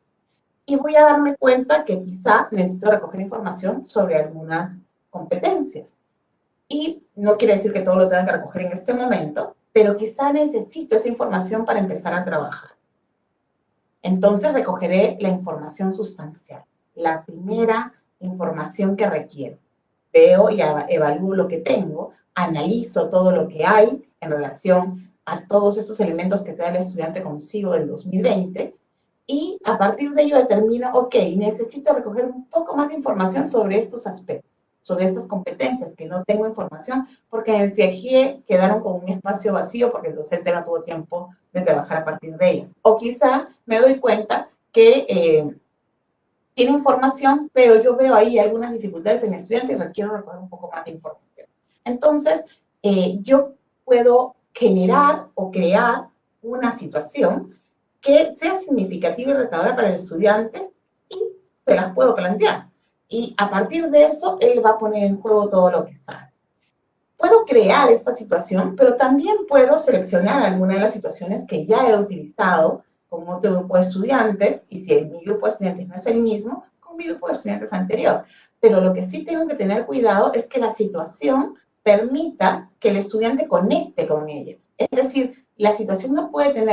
Y voy a darme cuenta que quizá necesito recoger información sobre algunas competencias. Y no quiere decir que todo lo tenga que recoger en este momento, pero quizá necesito esa información para empezar a trabajar. Entonces recogeré la información sustancial, la primera información que requiero. Veo y evalúo lo que tengo, analizo todo lo que hay en relación a todos esos elementos que trae el estudiante consigo del 2020, y a partir de ello determino, ok, necesito recoger un poco más de información sobre estos aspectos, sobre estas competencias que no tengo información, porque en CIAGIE quedaron con un espacio vacío porque el docente no tuvo tiempo de trabajar a partir de ellas. O quizá me doy cuenta que tiene información, pero yo veo ahí algunas dificultades en el estudiante y requiero recoger un poco más de información. Entonces, yo puedo generar o crear una situación que sea significativa y retadora para el estudiante, y se las puedo plantear. Y a partir de eso, él va a poner en juego todo lo que sabe. Puedo crear esta situación, pero también puedo seleccionar alguna de las situaciones que ya he utilizado con otro grupo de estudiantes, y si mi grupo de estudiantes no es el mismo, con mi grupo de estudiantes anterior. Pero lo que sí tengo que tener cuidado es que la situación permita que el estudiante conecte con ella. Es decir, la situación no puede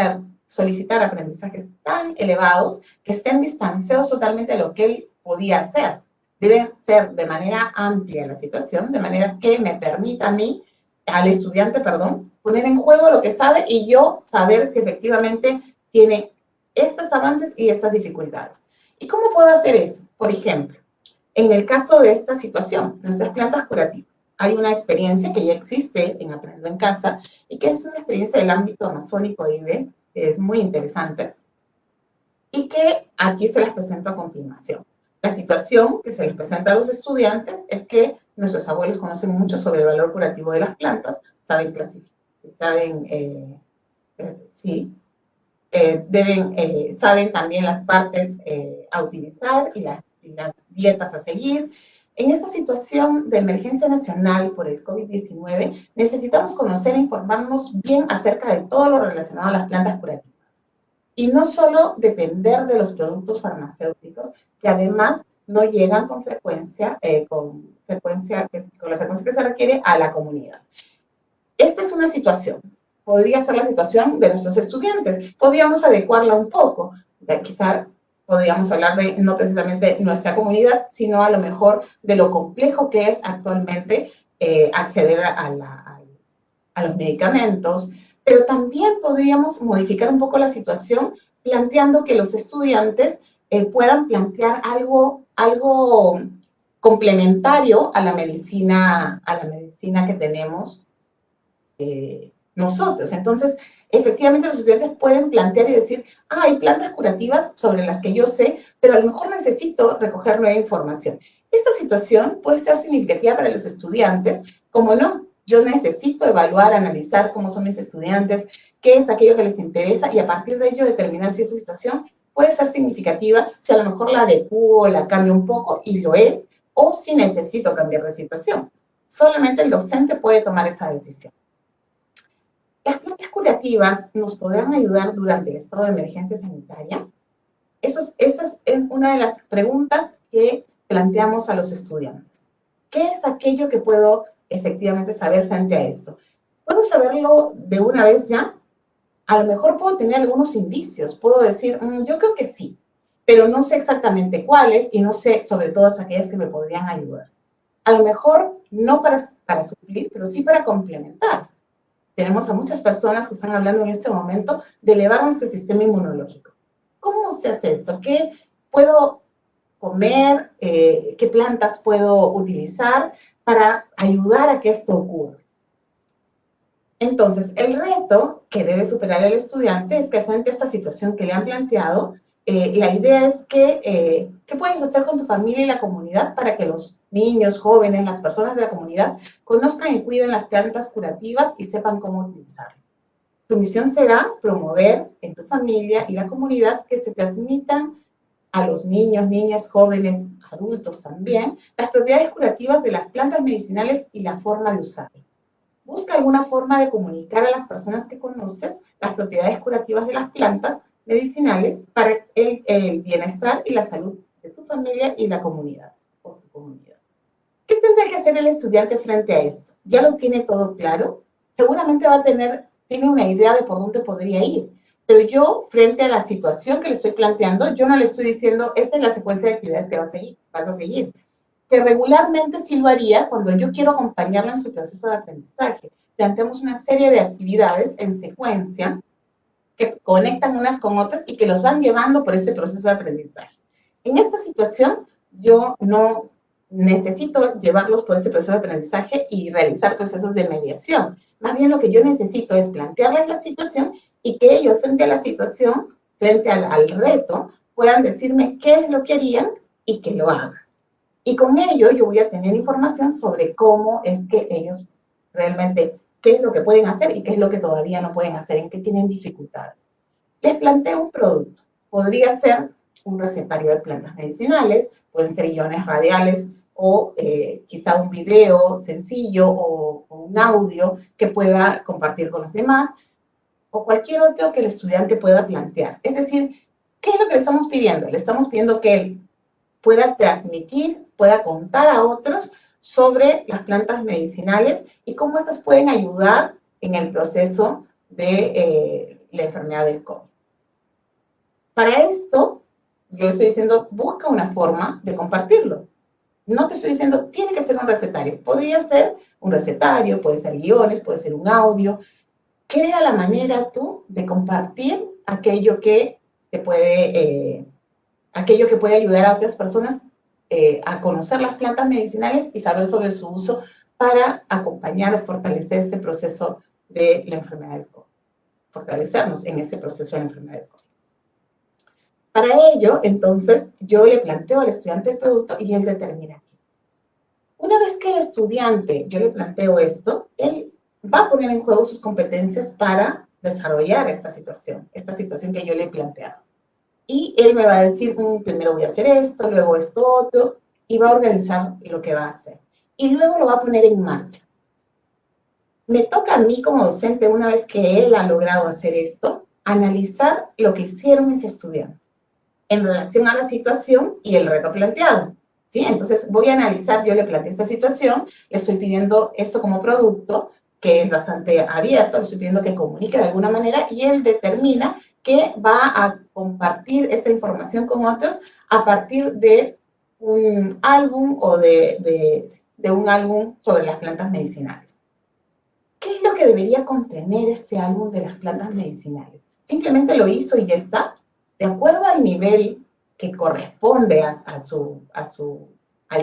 solicitar aprendizajes tan elevados que estén distanciados totalmente de lo que él podía hacer. Debe ser de manera amplia la situación, de manera que me permita a mí, al estudiante, perdón, poner en juego lo que sabe y yo saber si efectivamente tiene estos avances y estas dificultades. ¿Y cómo puedo hacer eso? Por ejemplo, en el caso de esta situación, nuestras plantas curativas. Hay una experiencia que ya existe en Aprendo en Casa y que es una experiencia del ámbito amazónico IBE, que es muy interesante y que aquí se las presento a continuación. La situación que se les presenta a los estudiantes es que nuestros abuelos conocen mucho sobre el valor curativo de las plantas, saben clasificar, saben también las partes a utilizar y las dietas a seguir. En esta situación de emergencia nacional por el COVID-19, necesitamos conocer e informarnos bien acerca de todo lo relacionado a las plantas curativas. Y no solo depender de los productos farmacéuticos, que además no llegan con la frecuencia que se requiere a la comunidad. Esta es una situación. Podría ser la situación de nuestros estudiantes. Podríamos adecuarla un poco. Quizá podríamos hablar de no precisamente nuestra comunidad, sino a lo mejor de lo complejo que es actualmente acceder a los medicamentos. Pero también podríamos modificar un poco la situación planteando que los estudiantes puedan plantear algo complementario a la medicina que tenemos nosotros. Entonces, efectivamente los estudiantes pueden plantear y decir, hay plantas curativas sobre las que yo sé, pero a lo mejor necesito recoger nueva información. Esta situación puede ser significativa para los estudiantes, como no, yo necesito evaluar, analizar cómo son mis estudiantes, qué es aquello que les interesa, y a partir de ello determinar si esa situación puede ser significativa, si a lo mejor la adecuo, la cambio un poco, y lo es, o si necesito cambiar de situación. Solamente el docente puede tomar esa decisión. ¿Las plantas curativas nos podrán ayudar durante el estado de emergencia sanitaria? Esa es una de las preguntas que planteamos a los estudiantes. ¿Qué es aquello que puedo efectivamente saber frente a esto? ¿Puedo saberlo de una vez ya? A lo mejor puedo tener algunos indicios. Puedo decir, yo creo que sí, pero no sé exactamente cuáles y no sé sobre todas aquellas que me podrían ayudar. A lo mejor no para suplir, pero sí para complementar. Tenemos a muchas personas que están hablando en este momento de elevar nuestro sistema inmunológico. ¿Cómo se hace esto? ¿Qué puedo comer? ¿Qué plantas puedo utilizar para ayudar a que esto ocurra? Entonces, el reto que debe superar el estudiante es que frente a esta situación que le han planteado, la idea es que, ¿qué puedes hacer con tu familia y la comunidad para que los niños, jóvenes, las personas de la comunidad conozcan y cuiden las plantas curativas y sepan cómo utilizarlas? Tu misión será promover en tu familia y la comunidad que se transmitan a los niños, niñas, jóvenes, adultos también, las propiedades curativas de las plantas medicinales y la forma de usarlas. Busca alguna forma de comunicar a las personas que conoces las propiedades curativas de las plantas medicinales para el bienestar y la salud de tu familia y la comunidad, o tu comunidad. ¿Qué tendrá que hacer el estudiante frente a esto? ¿Ya lo tiene todo claro? Seguramente tiene una idea de por dónde podría ir, pero yo, frente a la situación que le estoy planteando, yo no le estoy diciendo, esa es la secuencia de actividades que vas a seguir. Que regularmente sí lo haría cuando yo quiero acompañarlo en su proceso de aprendizaje. Planteamos una serie de actividades en secuencia que conectan unas con otras y que los van llevando por ese proceso de aprendizaje. En esta situación, yo no necesito llevarlos por ese proceso de aprendizaje y realizar procesos de mediación. Más bien lo que yo necesito es plantearles la situación y que ellos, frente a la situación, frente al reto, puedan decirme qué es lo que harían y que lo hagan. Y con ello yo voy a tener información sobre cómo es que ellos realmente, qué es lo que pueden hacer y qué es lo que todavía no pueden hacer, en qué tienen dificultades. Les planteo un producto. Podría ser un recetario de plantas medicinales, pueden ser guiones radiales o quizá un video sencillo o un audio que pueda compartir con los demás o cualquier otro que el estudiante pueda plantear. Es decir, ¿qué es lo que le estamos pidiendo? Le estamos pidiendo que él pueda transmitir, pueda contar a otros sobre las plantas medicinales y cómo estas pueden ayudar en el proceso de la enfermedad del COVID. Para esto, yo estoy diciendo, busca una forma de compartirlo. No te estoy diciendo, tiene que ser un recetario. Podría ser un recetario, puede ser guiones, puede ser un audio. Crea la manera tú de compartir aquello que te puede ayudar a otras personas a conocer las plantas medicinales y saber sobre su uso para acompañar o fortalecer este proceso de la enfermedad del COVID. Fortalecernos en ese proceso de la enfermedad del COVID. Para ello, entonces, yo le planteo al estudiante el producto y él determina aquí. Una vez que el estudiante, yo le planteo esto, él va a poner en juego sus competencias para desarrollar esta situación que yo le he planteado. Y él me va a decir, primero voy a hacer esto, luego esto otro, y va a organizar lo que va a hacer. Y luego lo va a poner en marcha. Me toca a mí como docente, una vez que él ha logrado hacer esto, analizar lo que hicieron mis estudiantes en relación a la situación y el reto planteado. ¿Sí? Entonces voy a analizar, yo le planteé esta situación, le estoy pidiendo esto como producto, que es bastante abierto, le estoy pidiendo que comunique de alguna manera y él determina que va a compartir esta información con otros a partir de un álbum o de un álbum sobre las plantas medicinales. ¿Qué es lo que debería contener este álbum de las plantas medicinales? Simplemente lo hizo y ya está. De acuerdo al nivel que corresponde al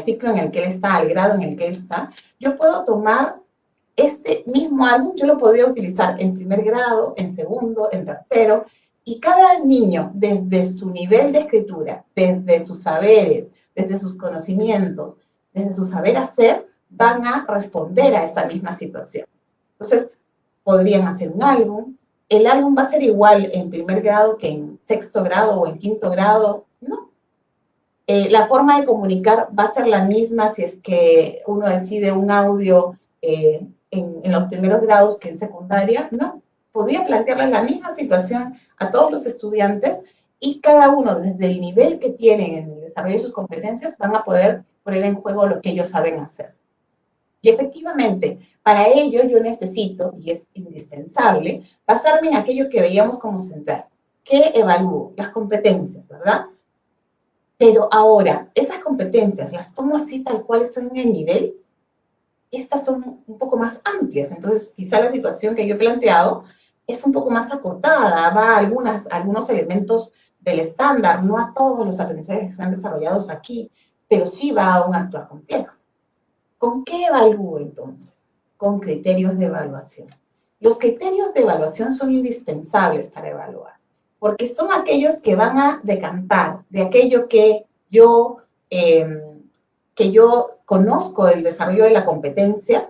ciclo en el que él está, al grado en el que él está, yo puedo tomar este mismo álbum, yo lo podría utilizar en primer grado, en segundo, en tercero, y cada niño, desde su nivel de escritura, desde sus saberes, desde sus conocimientos, desde su saber hacer, van a responder a esa misma situación. Entonces, podrían hacer un álbum. ¿El álbum va a ser igual en primer grado que en sexto grado o en quinto grado? No. La forma de comunicar va a ser la misma si es que uno decide un audio en los primeros grados que en secundaria. No. podría plantearles la misma situación a todos los estudiantes y cada uno, desde el nivel que tienen en el desarrollo de sus competencias, van a poder poner en juego lo que ellos saben hacer. Y efectivamente, para ello yo necesito, y es indispensable, basarme en aquello que veíamos como central. ¿Qué evalúo? Las competencias, ¿verdad? Pero ahora, esas competencias, ¿las tomo así tal cual están en el nivel? Estas son un poco más amplias. Entonces, quizá la situación que yo he planteado es un poco más acotada, va a algunos elementos del estándar, no a todos los aprendizajes que están desarrollados aquí, pero sí va a un actuar complejo. ¿Con qué evalúo entonces? Con criterios de evaluación. Los criterios de evaluación son indispensables para evaluar, porque son aquellos que van a decantar de aquello que yo conozco del desarrollo de la competencia,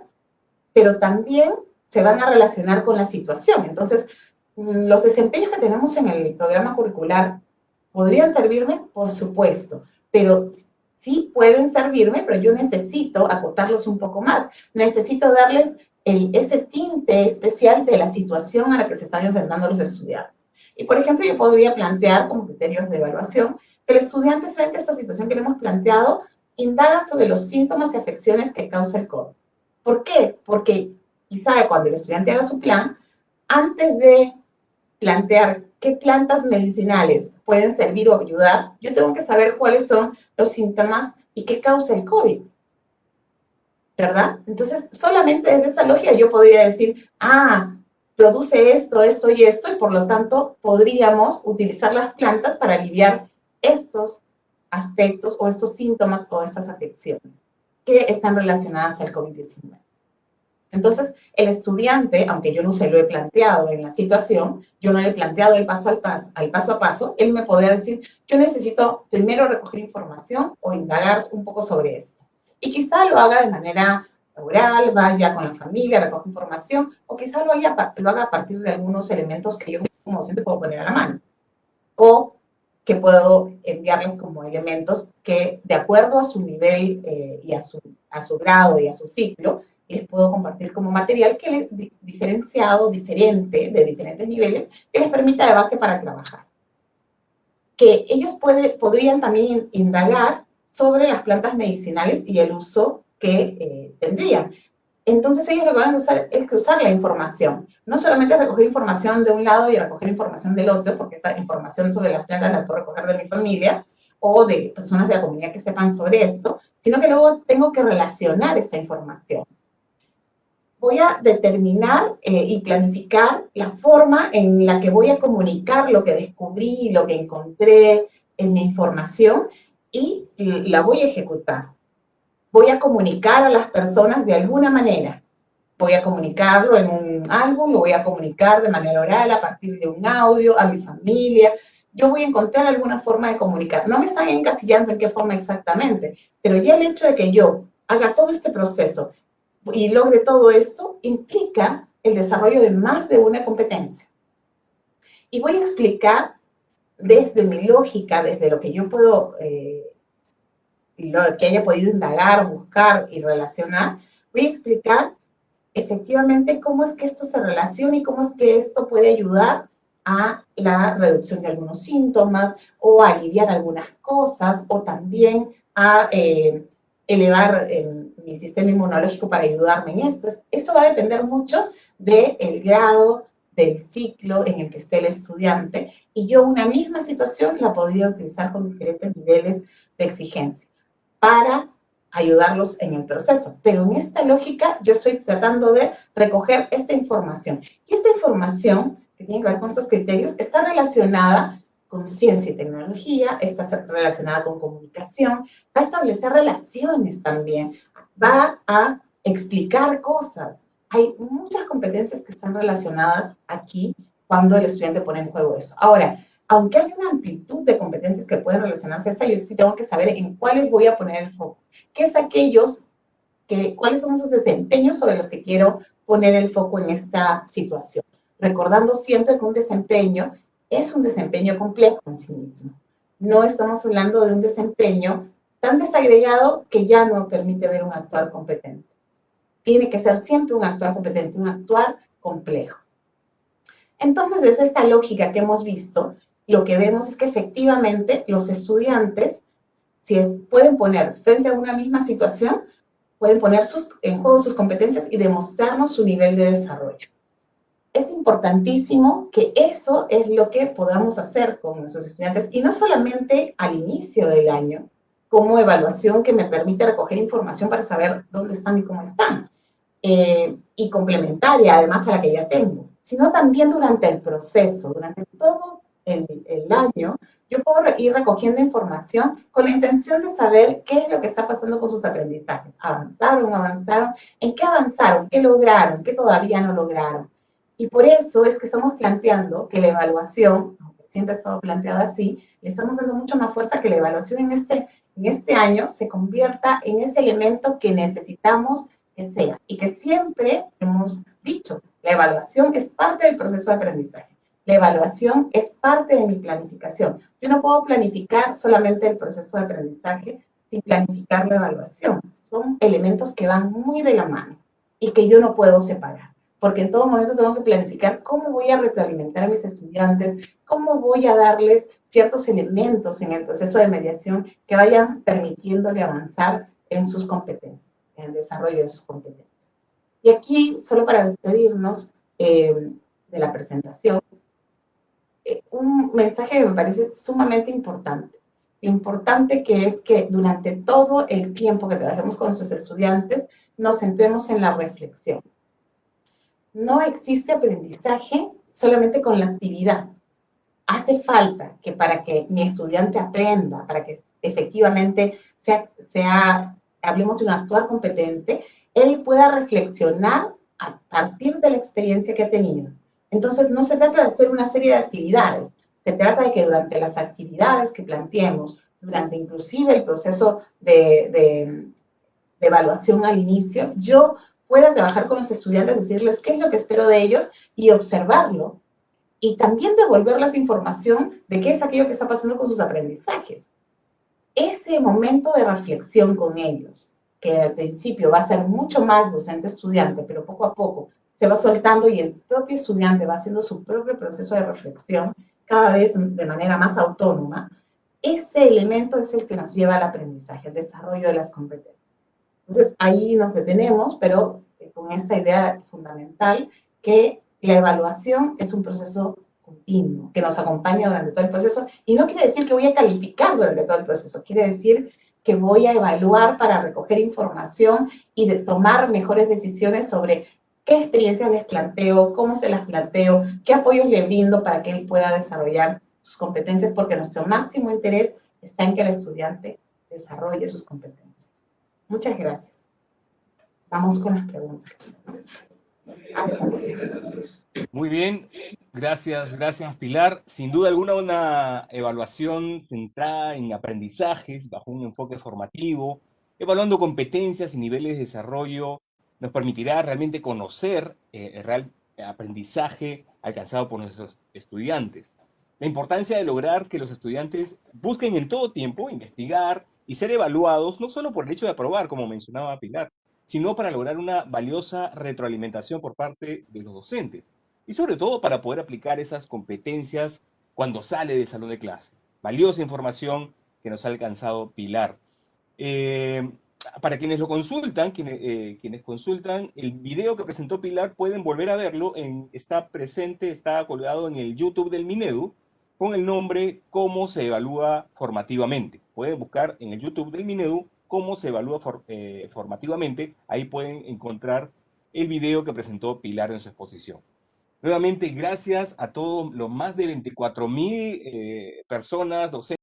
pero también se van a relacionar con la situación. Entonces, los desempeños que tenemos en el programa curricular podrían servirme, por supuesto, pero sí pueden servirme, pero yo necesito acotarlos un poco más. Necesito darles ese tinte especial de la situación a la que se están enfrentando los estudiantes. Y, por ejemplo, yo podría plantear como criterios de evaluación que el estudiante, frente a esta situación que le hemos planteado, indaga sobre los síntomas y afecciones que causa el COVID. ¿Por qué? Porque quizá cuando el estudiante haga su plan, antes de plantear qué plantas medicinales pueden servir o ayudar, yo tengo que saber cuáles son los síntomas y qué causa el COVID, ¿verdad? Entonces, solamente desde esa lógica yo podría decir, produce esto, esto y esto, y por lo tanto podríamos utilizar las plantas para aliviar estos aspectos o estos síntomas o estas afecciones que están relacionadas al COVID-19. Entonces, el estudiante, aunque yo no se lo he planteado en la situación, yo no le he planteado el paso a paso, él me podría decir, yo necesito primero recoger información o indagar un poco sobre esto. Y quizá lo haga de manera oral, vaya con la familia, recoge información, o quizá lo haga a partir de algunos elementos que yo como docente puedo poner a la mano. O que puedo enviarles como elementos que, de acuerdo a su nivel y a su grado y a su ciclo, les puedo compartir como material que les diferenciado, diferente, de diferentes niveles, que les permita de base para trabajar. Que ellos podrían también indagar sobre las plantas medicinales y el uso que tendrían. Entonces ellos lo que van a usar es cruzar la información. No solamente recoger información de un lado y recoger información del otro, porque esta información sobre las plantas la puedo recoger de mi familia o de personas de la comunidad que sepan sobre esto, sino que luego tengo que relacionar esta información. Voy a determinar y planificar la forma en la que voy a comunicar lo que descubrí, lo que encontré en mi información y la voy a ejecutar. Voy a comunicar a las personas de alguna manera. Voy a comunicarlo en un álbum, lo voy a comunicar de manera oral, a partir de un audio, a mi familia. Yo voy a encontrar alguna forma de comunicar. No me están encasillando en qué forma exactamente, pero ya el hecho de que yo haga todo este proceso y logre todo esto, implica el desarrollo de más de una competencia. Y voy a explicar desde mi lógica, desde lo que yo puedo, lo que haya podido indagar, buscar y relacionar, voy a explicar efectivamente cómo es que esto se relaciona y cómo es que esto puede ayudar a la reducción de algunos síntomas o a aliviar algunas cosas o también a elevar mi sistema inmunológico para ayudarme en esto. Eso va a depender mucho del grado, del ciclo en el que esté el estudiante, y yo una misma situación la podría utilizar con diferentes niveles de exigencia para ayudarlos en el proceso. Pero en esta lógica yo estoy tratando de recoger esta información. Y esta información que tiene que ver con estos criterios está relacionada con ciencia y tecnología, está relacionada con comunicación, va a establecer relaciones también, va a explicar cosas. Hay muchas competencias que están relacionadas aquí cuando el estudiante pone en juego eso. Ahora, aunque hay una amplitud de competencias que pueden relacionarse a esa, yo sí tengo que saber en cuáles voy a poner el foco. ¿Qué es cuáles son esos desempeños sobre los que quiero poner el foco en esta situación? Recordando siempre que un desempeño es un desempeño complejo en sí mismo. No estamos hablando de un desempeño tan desagregado que ya no permite ver un actuar competente. Tiene que ser siempre un actuar competente, un actuar complejo. Entonces, desde esta lógica que hemos visto, lo que vemos es que efectivamente los estudiantes, pueden poner frente a una misma situación, pueden poner en juego sus competencias y demostrarnos su nivel de desarrollo. Es importantísimo que eso es lo que podamos hacer con nuestros estudiantes, y no solamente al inicio del año, como evaluación que me permite recoger información para saber dónde están y cómo están, y complementaria además a la que ya tengo, sino también durante el proceso, durante todo el año, yo puedo ir recogiendo información con la intención de saber qué es lo que está pasando con sus aprendizajes. ¿Avanzaron? ¿En qué avanzaron? ¿Qué lograron? ¿Qué todavía no lograron? Y por eso es que estamos planteando que la evaluación, aunque siempre ha estado planteada así, le estamos dando mucho más fuerza, que la evaluación en este año se convierta en ese elemento que necesitamos que sea, y que siempre hemos dicho, la evaluación es parte del proceso de aprendizaje. La evaluación es parte de mi planificación. Yo no puedo planificar solamente el proceso de aprendizaje sin planificar la evaluación. Son elementos que van muy de la mano y que yo no puedo separar, porque en todo momento tengo que planificar cómo voy a retroalimentar a mis estudiantes, cómo voy a darles ciertos elementos en el proceso de mediación que vayan permitiéndole avanzar en sus competencias, en el desarrollo de sus competencias. Y aquí, solo para despedirnos de la presentación, un mensaje que me parece sumamente importante. Lo importante que es que durante todo el tiempo que trabajemos con nuestros estudiantes, nos centremos en la reflexión. No existe aprendizaje solamente con la actividad. Hace falta que para que mi estudiante aprenda, para que efectivamente hablemos de un actuar competente, él pueda reflexionar a partir de la experiencia que ha tenido. Entonces, no se trata de hacer una serie de actividades, se trata de que durante las actividades que planteemos, durante inclusive el proceso de evaluación al inicio, yo pueda trabajar con los estudiantes, decirles qué es lo que espero de ellos y observarlo, y también devolverles información de qué es aquello que está pasando con sus aprendizajes. Ese momento de reflexión con ellos, que al principio va a ser mucho más docente-estudiante, pero poco a poco se va soltando y el propio estudiante va haciendo su propio proceso de reflexión, cada vez de manera más autónoma, ese elemento es el que nos lleva al aprendizaje, al desarrollo de las competencias. Entonces, ahí nos detenemos, pero con esta idea fundamental que la evaluación es un proceso continuo, que nos acompaña durante todo el proceso, y no quiere decir que voy a calificar durante todo el proceso, quiere decir que voy a evaluar para recoger información y de tomar mejores decisiones sobre qué experiencias les planteo, cómo se las planteo, qué apoyos le brindo para que él pueda desarrollar sus competencias, porque nuestro máximo interés está en que el estudiante desarrolle sus competencias. Muchas gracias. Vamos con las preguntas. Muy bien, gracias Pilar. Sin duda alguna, una evaluación centrada en aprendizajes bajo un enfoque formativo, evaluando competencias y niveles de desarrollo, nos permitirá realmente conocer el real aprendizaje alcanzado por nuestros estudiantes. La importancia de lograr que los estudiantes busquen en todo tiempo investigar y ser evaluados, no solo por el hecho de aprobar, como mencionaba Pilar, sino para lograr una valiosa retroalimentación por parte de los docentes. Y sobre todo para poder aplicar esas competencias cuando sale del salón de clase. Valiosa información que nos ha alcanzado Pilar. Para quienes lo consultan, quienes consultan, el video que presentó Pilar pueden volver a verlo, está colgado en el YouTube del Minedu, con el nombre Cómo se evalúa formativamente. Pueden buscar en el YouTube del Minedu cómo se evalúa formativamente, ahí pueden encontrar el video que presentó Pilar en su exposición. Nuevamente, gracias a todos los más de 24,000 personas, docentes,